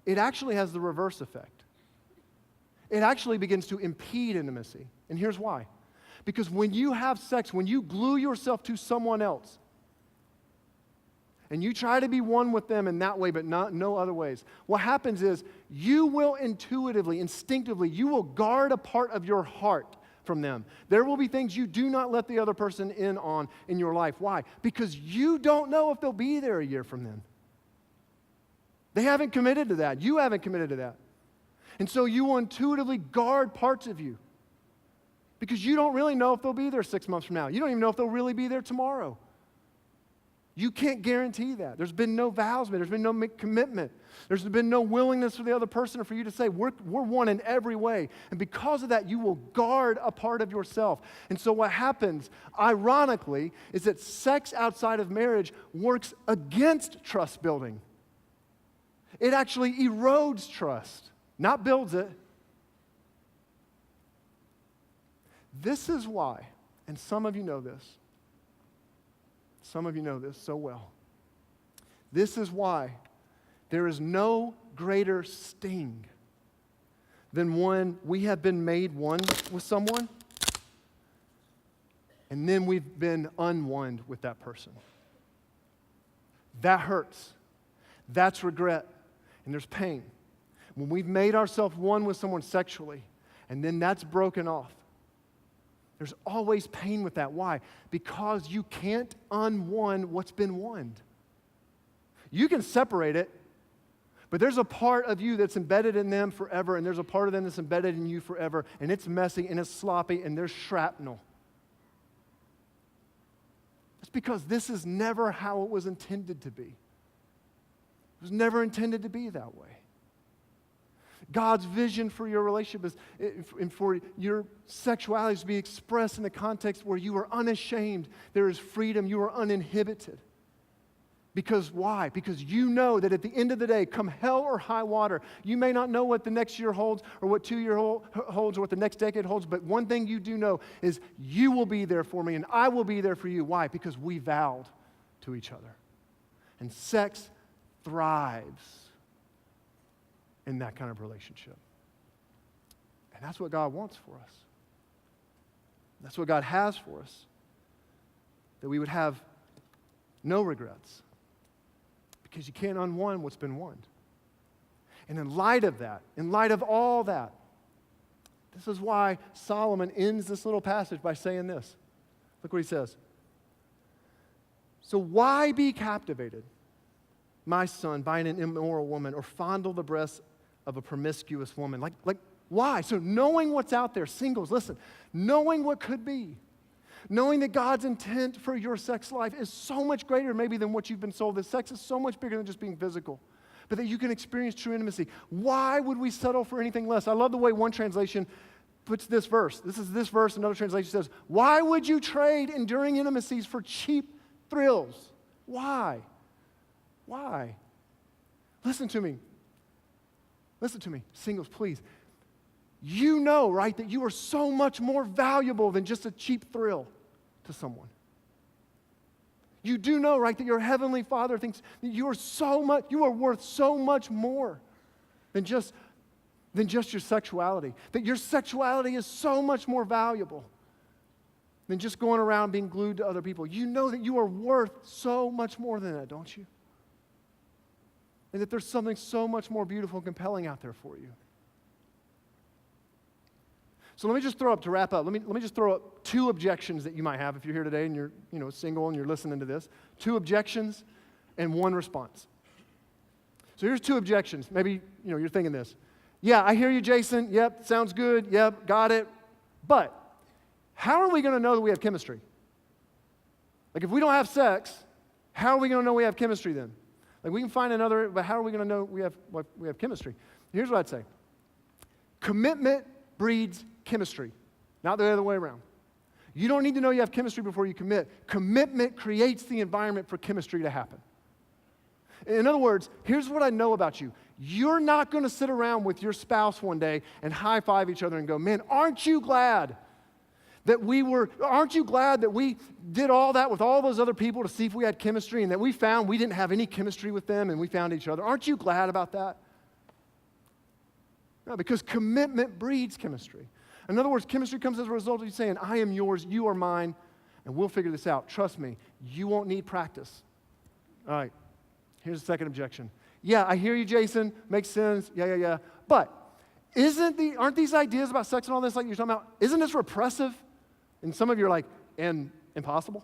It actually has the reverse effect. It actually begins to impede intimacy. And here's why. Because when you have sex, when you glue yourself to someone else, and you try to be one with them in that way, but no other ways, what happens is you will intuitively, instinctively, you will guard a part of your heart from them. There will be things you do not let the other person in on in your life. Why? Because you don't know if they'll be there a year from then. They haven't committed to that. You haven't committed to that. And so you will intuitively guard parts of you because you don't really know if they'll be there 6 months from now. You don't even know if they'll really be there tomorrow. You can't guarantee that. There's been no vows made. There's been no commitment. There's been no willingness for the other person or for you to say, we're one in every way. And because of that, you will guard a part of yourself. And so what happens, ironically, is that sex outside of marriage works against trust building. It actually erodes trust, not builds it. This is why, and some of you know this. Some of you know this so well. This is why there is no greater sting than when we have been made one with someone and then we've been unone with that person. That hurts. That's regret. And there's pain. When we've made ourselves one with someone sexually and then that's broken off, there's always pain with that. Why? Because you can't unone what's been won. You can separate it, but there's a part of you that's embedded in them forever, and there's a part of them that's embedded in you forever, and it's messy, and it's sloppy, and there's shrapnel. It's because this is never how it was intended to be. It was never intended to be that way. God's vision for your relationship and for your sexuality is to be expressed in the context where you are unashamed. There is freedom. You are uninhibited. Because why? Because you know that at the end of the day, come hell or high water, you may not know what the next year holds or what 2 year holds or what the next decade holds, but one thing you do know is you will be there for me and I will be there for you. Why? Because we vowed to each other. And sex thrives in that kind of relationship. And that's what God wants for us. That's what God has for us. That we would have no regrets. Because you can't unone what's been won. And in light of that, in light of all that, this is why Solomon ends this little passage by saying this. Look what he says. So why be captivated, my son, by an immoral woman, or fondle the breasts of a promiscuous woman? Like why? So knowing what's out there, singles, listen, knowing what could be, knowing that God's intent for your sex life is so much greater maybe than what you've been sold, that sex is so much bigger than just being physical, but that you can experience true intimacy. Why would we settle for anything less? I love the way one translation puts this verse. This is this verse. Another translation says, why would you trade enduring intimacies for cheap thrills? Why? Why? Listen to me. Listen to me. Singles, please. You know, right, that you are so much more valuable than just a cheap thrill to someone. You do know, right, that your heavenly Father thinks that you are worth so much more than just your sexuality. That your sexuality is so much more valuable than just going around being glued to other people. You know that you are worth so much more than that, don't you? And that there's something so much more beautiful and compelling out there for you. So let me just throw up, to wrap up, let me just throw up 2 objections that you might have if you're here today and you're single and you're listening to this. 2 objections and 1 response. So here's 2 objections. Maybe you're thinking this. Yeah, I hear you, Jason. Yep, sounds good. Yep, got it. But how are we going to know that we have chemistry? Like if we don't have sex, how are we going to know we have chemistry then? Like we can find another, but how are we going to know we have chemistry? Here's what I'd say. Commitment breeds chemistry, not the other way around. You don't need to know you have chemistry before you commit. Commitment creates the environment for chemistry to happen. In other words, here's what I know about you. You're not going to sit around with your spouse one day and high-five each other and go, man, aren't you glad that we did all that with all those other people to see if we had chemistry and that we found we didn't have any chemistry with them and we found each other? Aren't you glad about that? No, because commitment breeds chemistry. In other words, chemistry comes as a result of you saying, I am yours, you are mine, and we'll figure this out. Trust me, you won't need practice. All right, here's the second objection. Yeah, I hear you, Jason. Makes sense. Yeah. But aren't these ideas about sex and all this like you're talking about, isn't this repressive? And some of you are like, and impossible?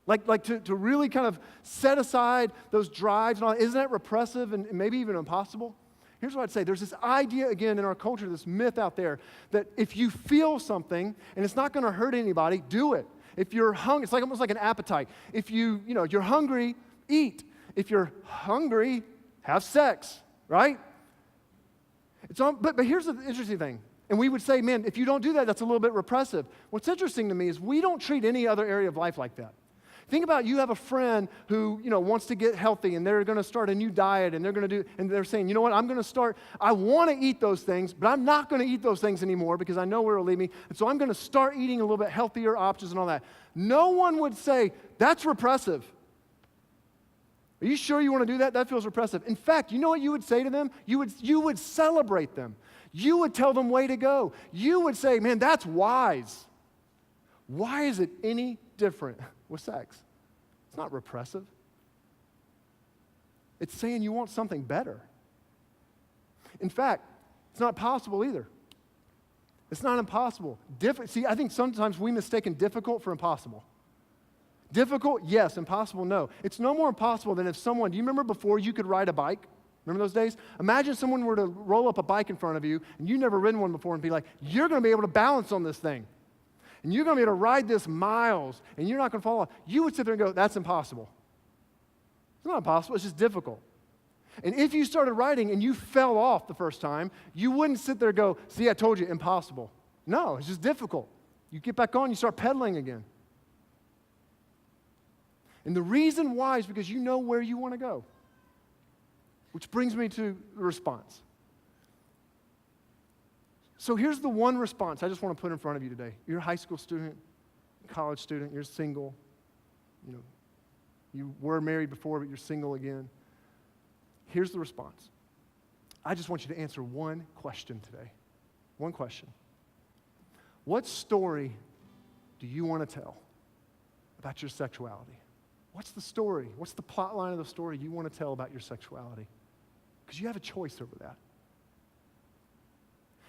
Like to really kind of set aside those drives and all, isn't that repressive and maybe even impossible? Here's what I'd say. There's this idea, again, in our culture, this myth out there, that if you feel something and it's not going to hurt anybody, do it. If you're hungry, it's like almost like an appetite. If you're hungry, eat. If you're hungry, have sex, right? But here's the interesting thing. And we would say, man, if you don't do that, that's a little bit repressive. What's interesting to me is we don't treat any other area of life like that. Think about you have a friend who, wants to get healthy and they're going to start a new diet and they're saying, you know what, I want to eat those things, but I'm not going to eat those things anymore because I know where it'll lead me. And so I'm going to start eating a little bit healthier options and all that. No one would say, that's repressive. Are you sure you want to do that? That feels repressive. In fact, you know what you would say to them? You would celebrate them. You would tell them way to go. You would say, man, that's wise. Why is it any different with sex? It's not repressive. It's saying you want something better. In fact, it's not possible either. It's not impossible. See, I think sometimes we mistake difficult for impossible. Difficult, yes. Impossible, no. It's no more impossible than if someone, do you remember before you could ride a bike? Remember those days? Imagine someone were to roll up a bike in front of you and you've never ridden one before and be like, you're going to be able to balance on this thing. And you're going to be able to ride this miles and you're not going to fall off. You would sit there and go, that's impossible. It's not impossible, it's just difficult. And if you started riding and you fell off the first time, you wouldn't sit there and go, see, I told you, impossible. No, it's just difficult. You get back on, you start pedaling again. And the reason why is because you know where you want to go. Which brings me to the response. So here's the one response I just want to put in front of you today. You're a high school student, college student, you're single. You were married before, but you're single again. Here's the response. I just want you to answer one question today. One question. What story do you want to tell about your sexuality? What's the story? What's the plot line of the story you want to tell about your sexuality? Because you have a choice over that.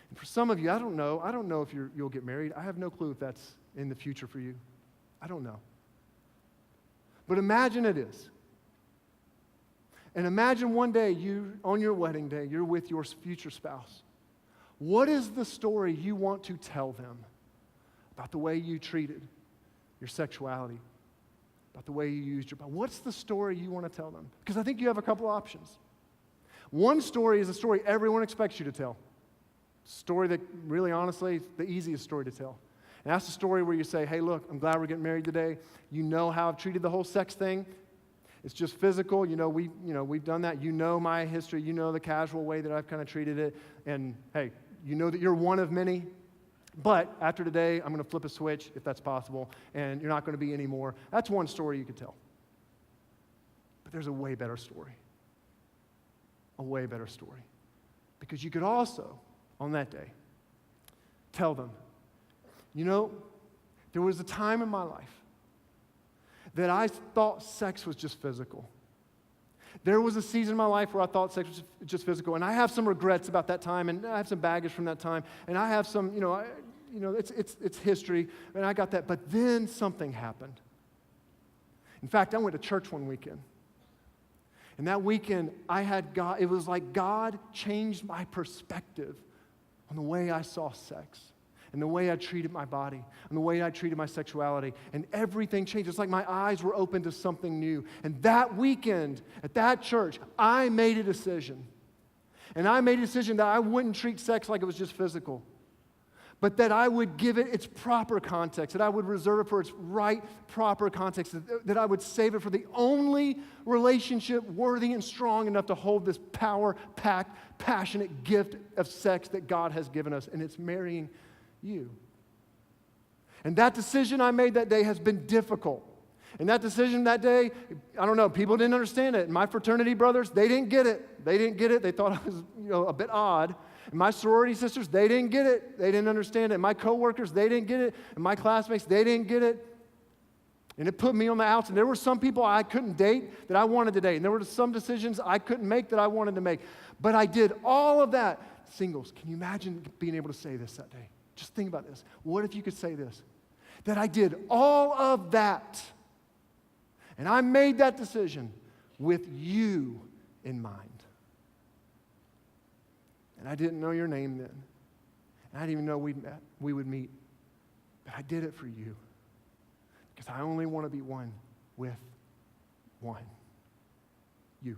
And for some of you, I don't know if you'll get married. I have no clue if that's in the future for you. I don't know. But imagine it is. And imagine one day on your wedding day, you're with your future spouse. What is the story you want to tell them about the way you treated your sexuality? About the way you used your body? What's the story you want to tell them? Because I think you have a couple options. One story is a story everyone expects you to tell. Story that really, honestly, is the easiest story to tell. And that's the story where you say, hey, look, I'm glad we're getting married today. You know how I've treated the whole sex thing. It's just physical. We've done that. You know my history. You know the casual way that I've kind of treated it. And hey, you know that you're one of many. But after today, I'm going to flip a switch, if that's possible, and you're not going to be any more. That's one story you could tell. But there's a way better story. A way better story. Because you could also, on that day, tell them, there was a time in my life that I thought sex was just physical. There was a season in my life where I thought sex was just physical, and I have some regrets about that time, and I have some baggage from that time, and I have some, it's history, and I got that. But then something happened. In fact, I went to church one weekend, and that weekend I had God. It was like God changed my perspective on the way I saw sex, and the way I treated my body, and the way I treated my sexuality, and everything changed. It's like my eyes were open to something new. And that weekend, at that church, I made a decision. And I made a decision that I wouldn't treat sex like it was just physical, but that I would give it its proper context, that I would reserve it for its right, proper context, that I would save it for the only relationship worthy and strong enough to hold this power-packed, passionate gift of sex that God has given us, and it's marrying you. And that decision I made that day has been difficult. And that decision that day, I don't know, people didn't understand it. And my fraternity brothers, they didn't get it. They thought I was, a bit odd. And my sorority sisters, they didn't get it. They didn't understand it. And my coworkers, they didn't get it. And my classmates, they didn't get it. And it put me on the outs. And there were some people I couldn't date that I wanted to date. And there were some decisions I couldn't make that I wanted to make. But I did all of that. Singles, can you imagine being able to say this that day? Just think about this. What if you could say this? That I did all of that, and I made that decision with you in mind. And I didn't know your name then. And I didn't even know we would meet. But I did it for you. Because I only want to be one with one. You.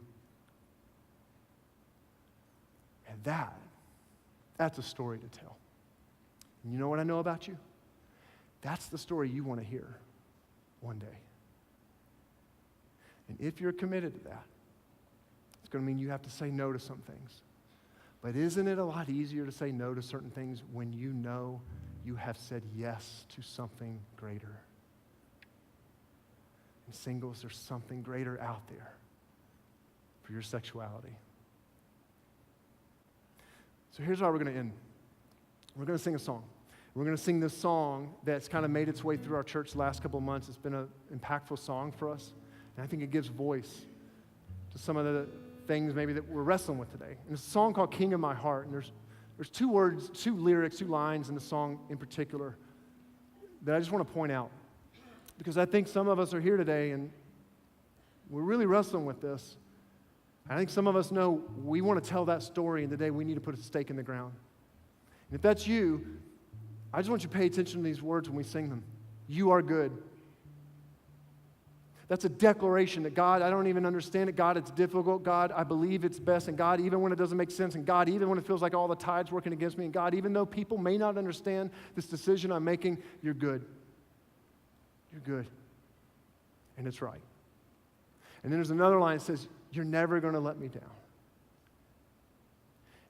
And that's a story to tell. And you know what I know about you? That's the story you want to hear one day. And if you're committed to that, it's going to mean you have to say no to some things. But isn't it a lot easier to say no to certain things when you know you have said yes to something greater? And singles, there's something greater out there for your sexuality. So here's how we're going to end. We're going to sing a song. We're going to sing this song that's kind of made its way through our church the last couple of months. It's been an impactful song for us. And I think it gives voice to some of the things maybe that we're wrestling with today. And it's a song called King of My Heart. And there's two words, two lyrics, two lines in the song in particular that I just want to point out. Because I think some of us are here today and we're really wrestling with this. I think some of us know we want to tell that story, and today we need to put a stake in the ground. And if that's you, I just want you to pay attention to these words when we sing them. You are good. That's a declaration that God, I don't even understand it. God, it's difficult. God, I believe it's best. And God, even when it doesn't make sense. And God, even when it feels like all the tide's working against me. And God, even though people may not understand this decision I'm making, you're good. You're good. And it's right. And then there's another line that says, you're never going to let me down.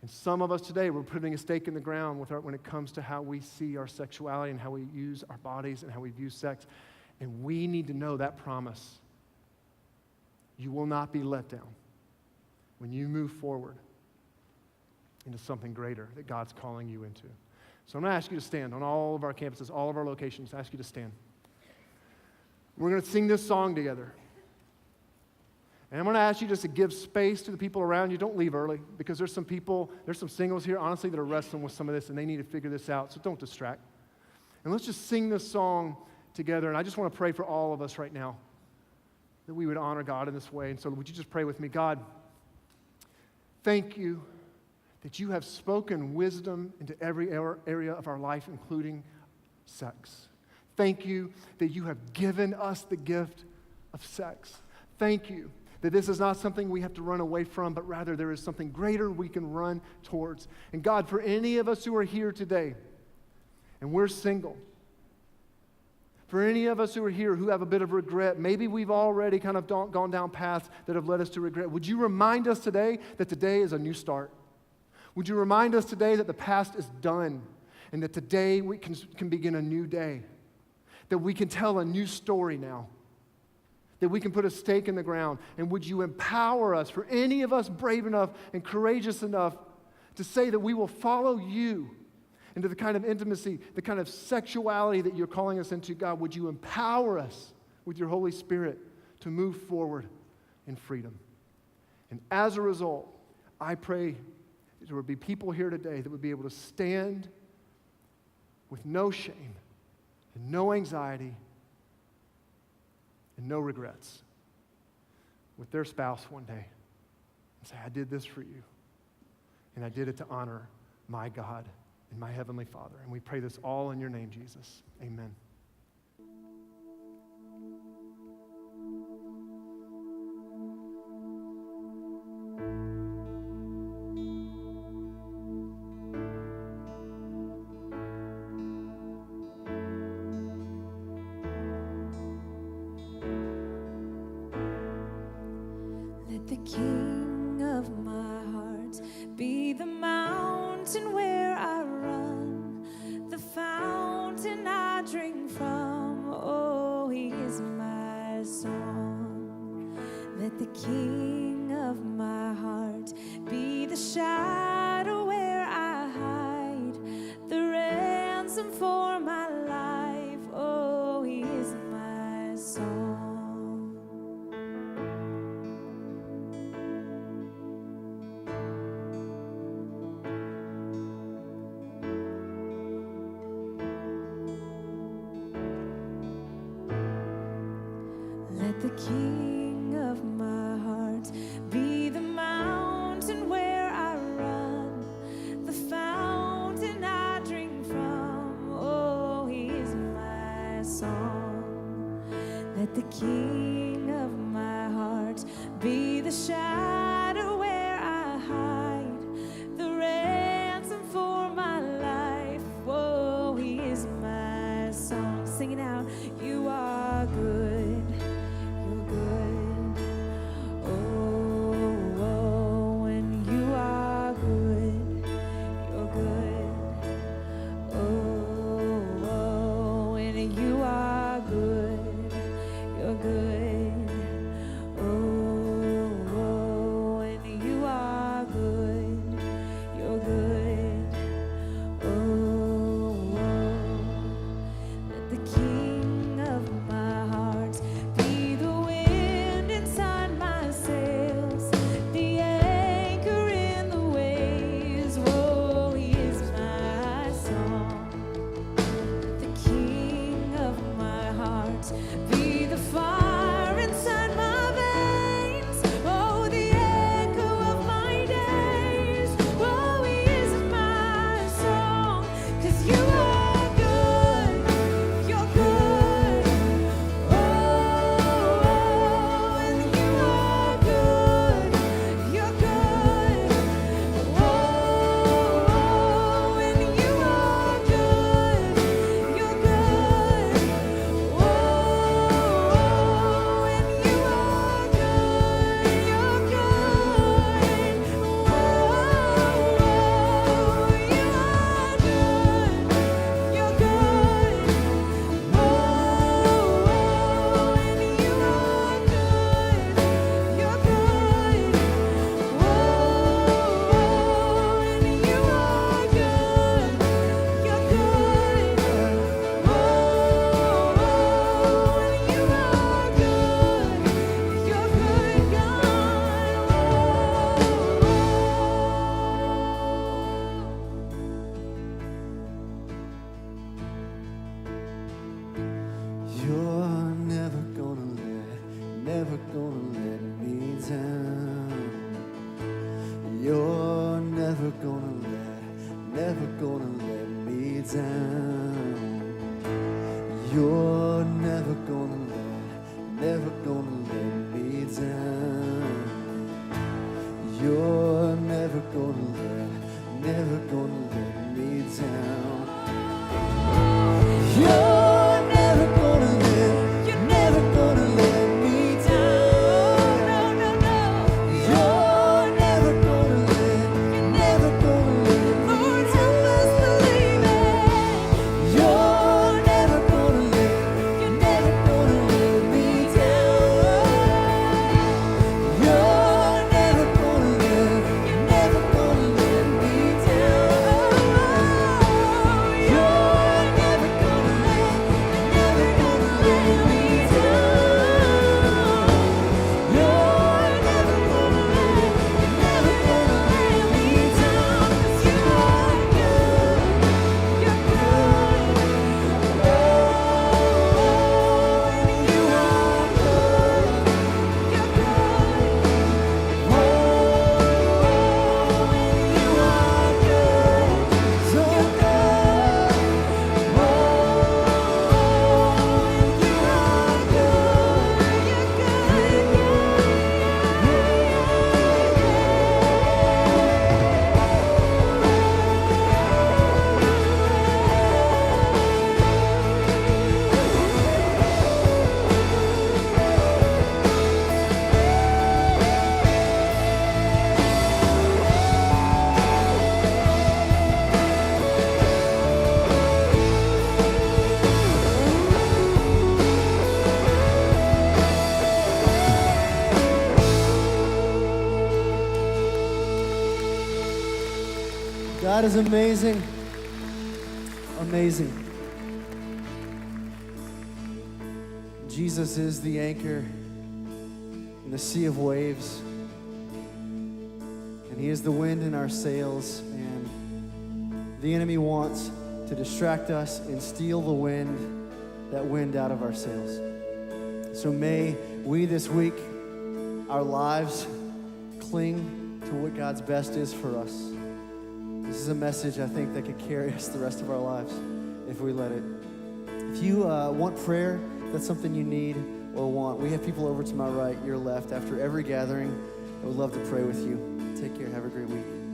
And some of us today, we're putting a stake in the ground when it comes to how we see our sexuality and how we use our bodies and how we view sex. And we need to know that promise. You will not be let down when you move forward into something greater that God's calling you into. So I'm going to ask you to stand on all of our campuses, all of our locations. I ask you to stand. We're going to sing this song together. And I'm going to ask you just to give space to the people around you. Don't leave early, because there's some singles here, honestly, that are wrestling with some of this, and they need to figure this out, so don't distract. And let's just sing this song together, and I just want to pray for all of us right now that we would honor God in this way. And so would you just pray with me? God, thank you that you have spoken wisdom into every area of our life, including sex. Thank you that you have given us the gift of sex. Thank you That this is not something we have to run away from, but rather there is something greater we can run towards. And God, for any of us who are here today, and we're single, for any of us who are here who have a bit of regret, maybe we've already kind of gone down paths that have led us to regret, would you remind us today that today is a new start? Would you remind us today that the past is done and that today we can begin a new day? That we can tell a new story now? That we can put a stake in the ground? And would you empower us, for any of us brave enough and courageous enough to say that we will follow you into the kind of intimacy, the kind of sexuality that you're calling us into? God, would you empower us with your Holy Spirit to move forward in freedom? And as a result, I pray that there would be people here today that would be able to stand with no shame and no anxiety and no regrets with their spouse one day and say, I did this for you, and I did it to honor my God and my Heavenly Father. And we pray this all in your name, Jesus. Amen. Let the King of my heart be the mountain where I run, the fountain I drink from. Oh, he is my song. Let the King of my heart be the shadow where I hide, the ransom for my life. Oh, he is my song. Let the King of my heart be the mountain where I run, the fountain I drink from. Oh, he is my song. Let the King of my heart be the shadow where I hide, the ransom for my life. Oh, he is my song. Sing it out. You are good. You're never gonna let me down. You're never gonna let me down. You're never gonna let me down. You're never gonna let me down. No, no, no. You're never gonna let me down. You're never gonna let me down. You're never gonna let me down. You're never gonna let me down. You're never gonna let me down. 'Cause you are good. You're good. Oh, you are good. You're good. Oh, you are good. So good. Oh, you are God is amazing. Amazing. Jesus is the anchor in the sea of waves. And he is the wind in our sails. And the enemy wants to distract us and steal that wind out of our sails. So may we this week, our lives, cling to what God's best is for us. This is a message I think that could carry us the rest of our lives if we let it. If you want prayer, that's something you need or want, we have people over to my right, your left, after every gathering. I would love to pray with you. Take care. Have a great week.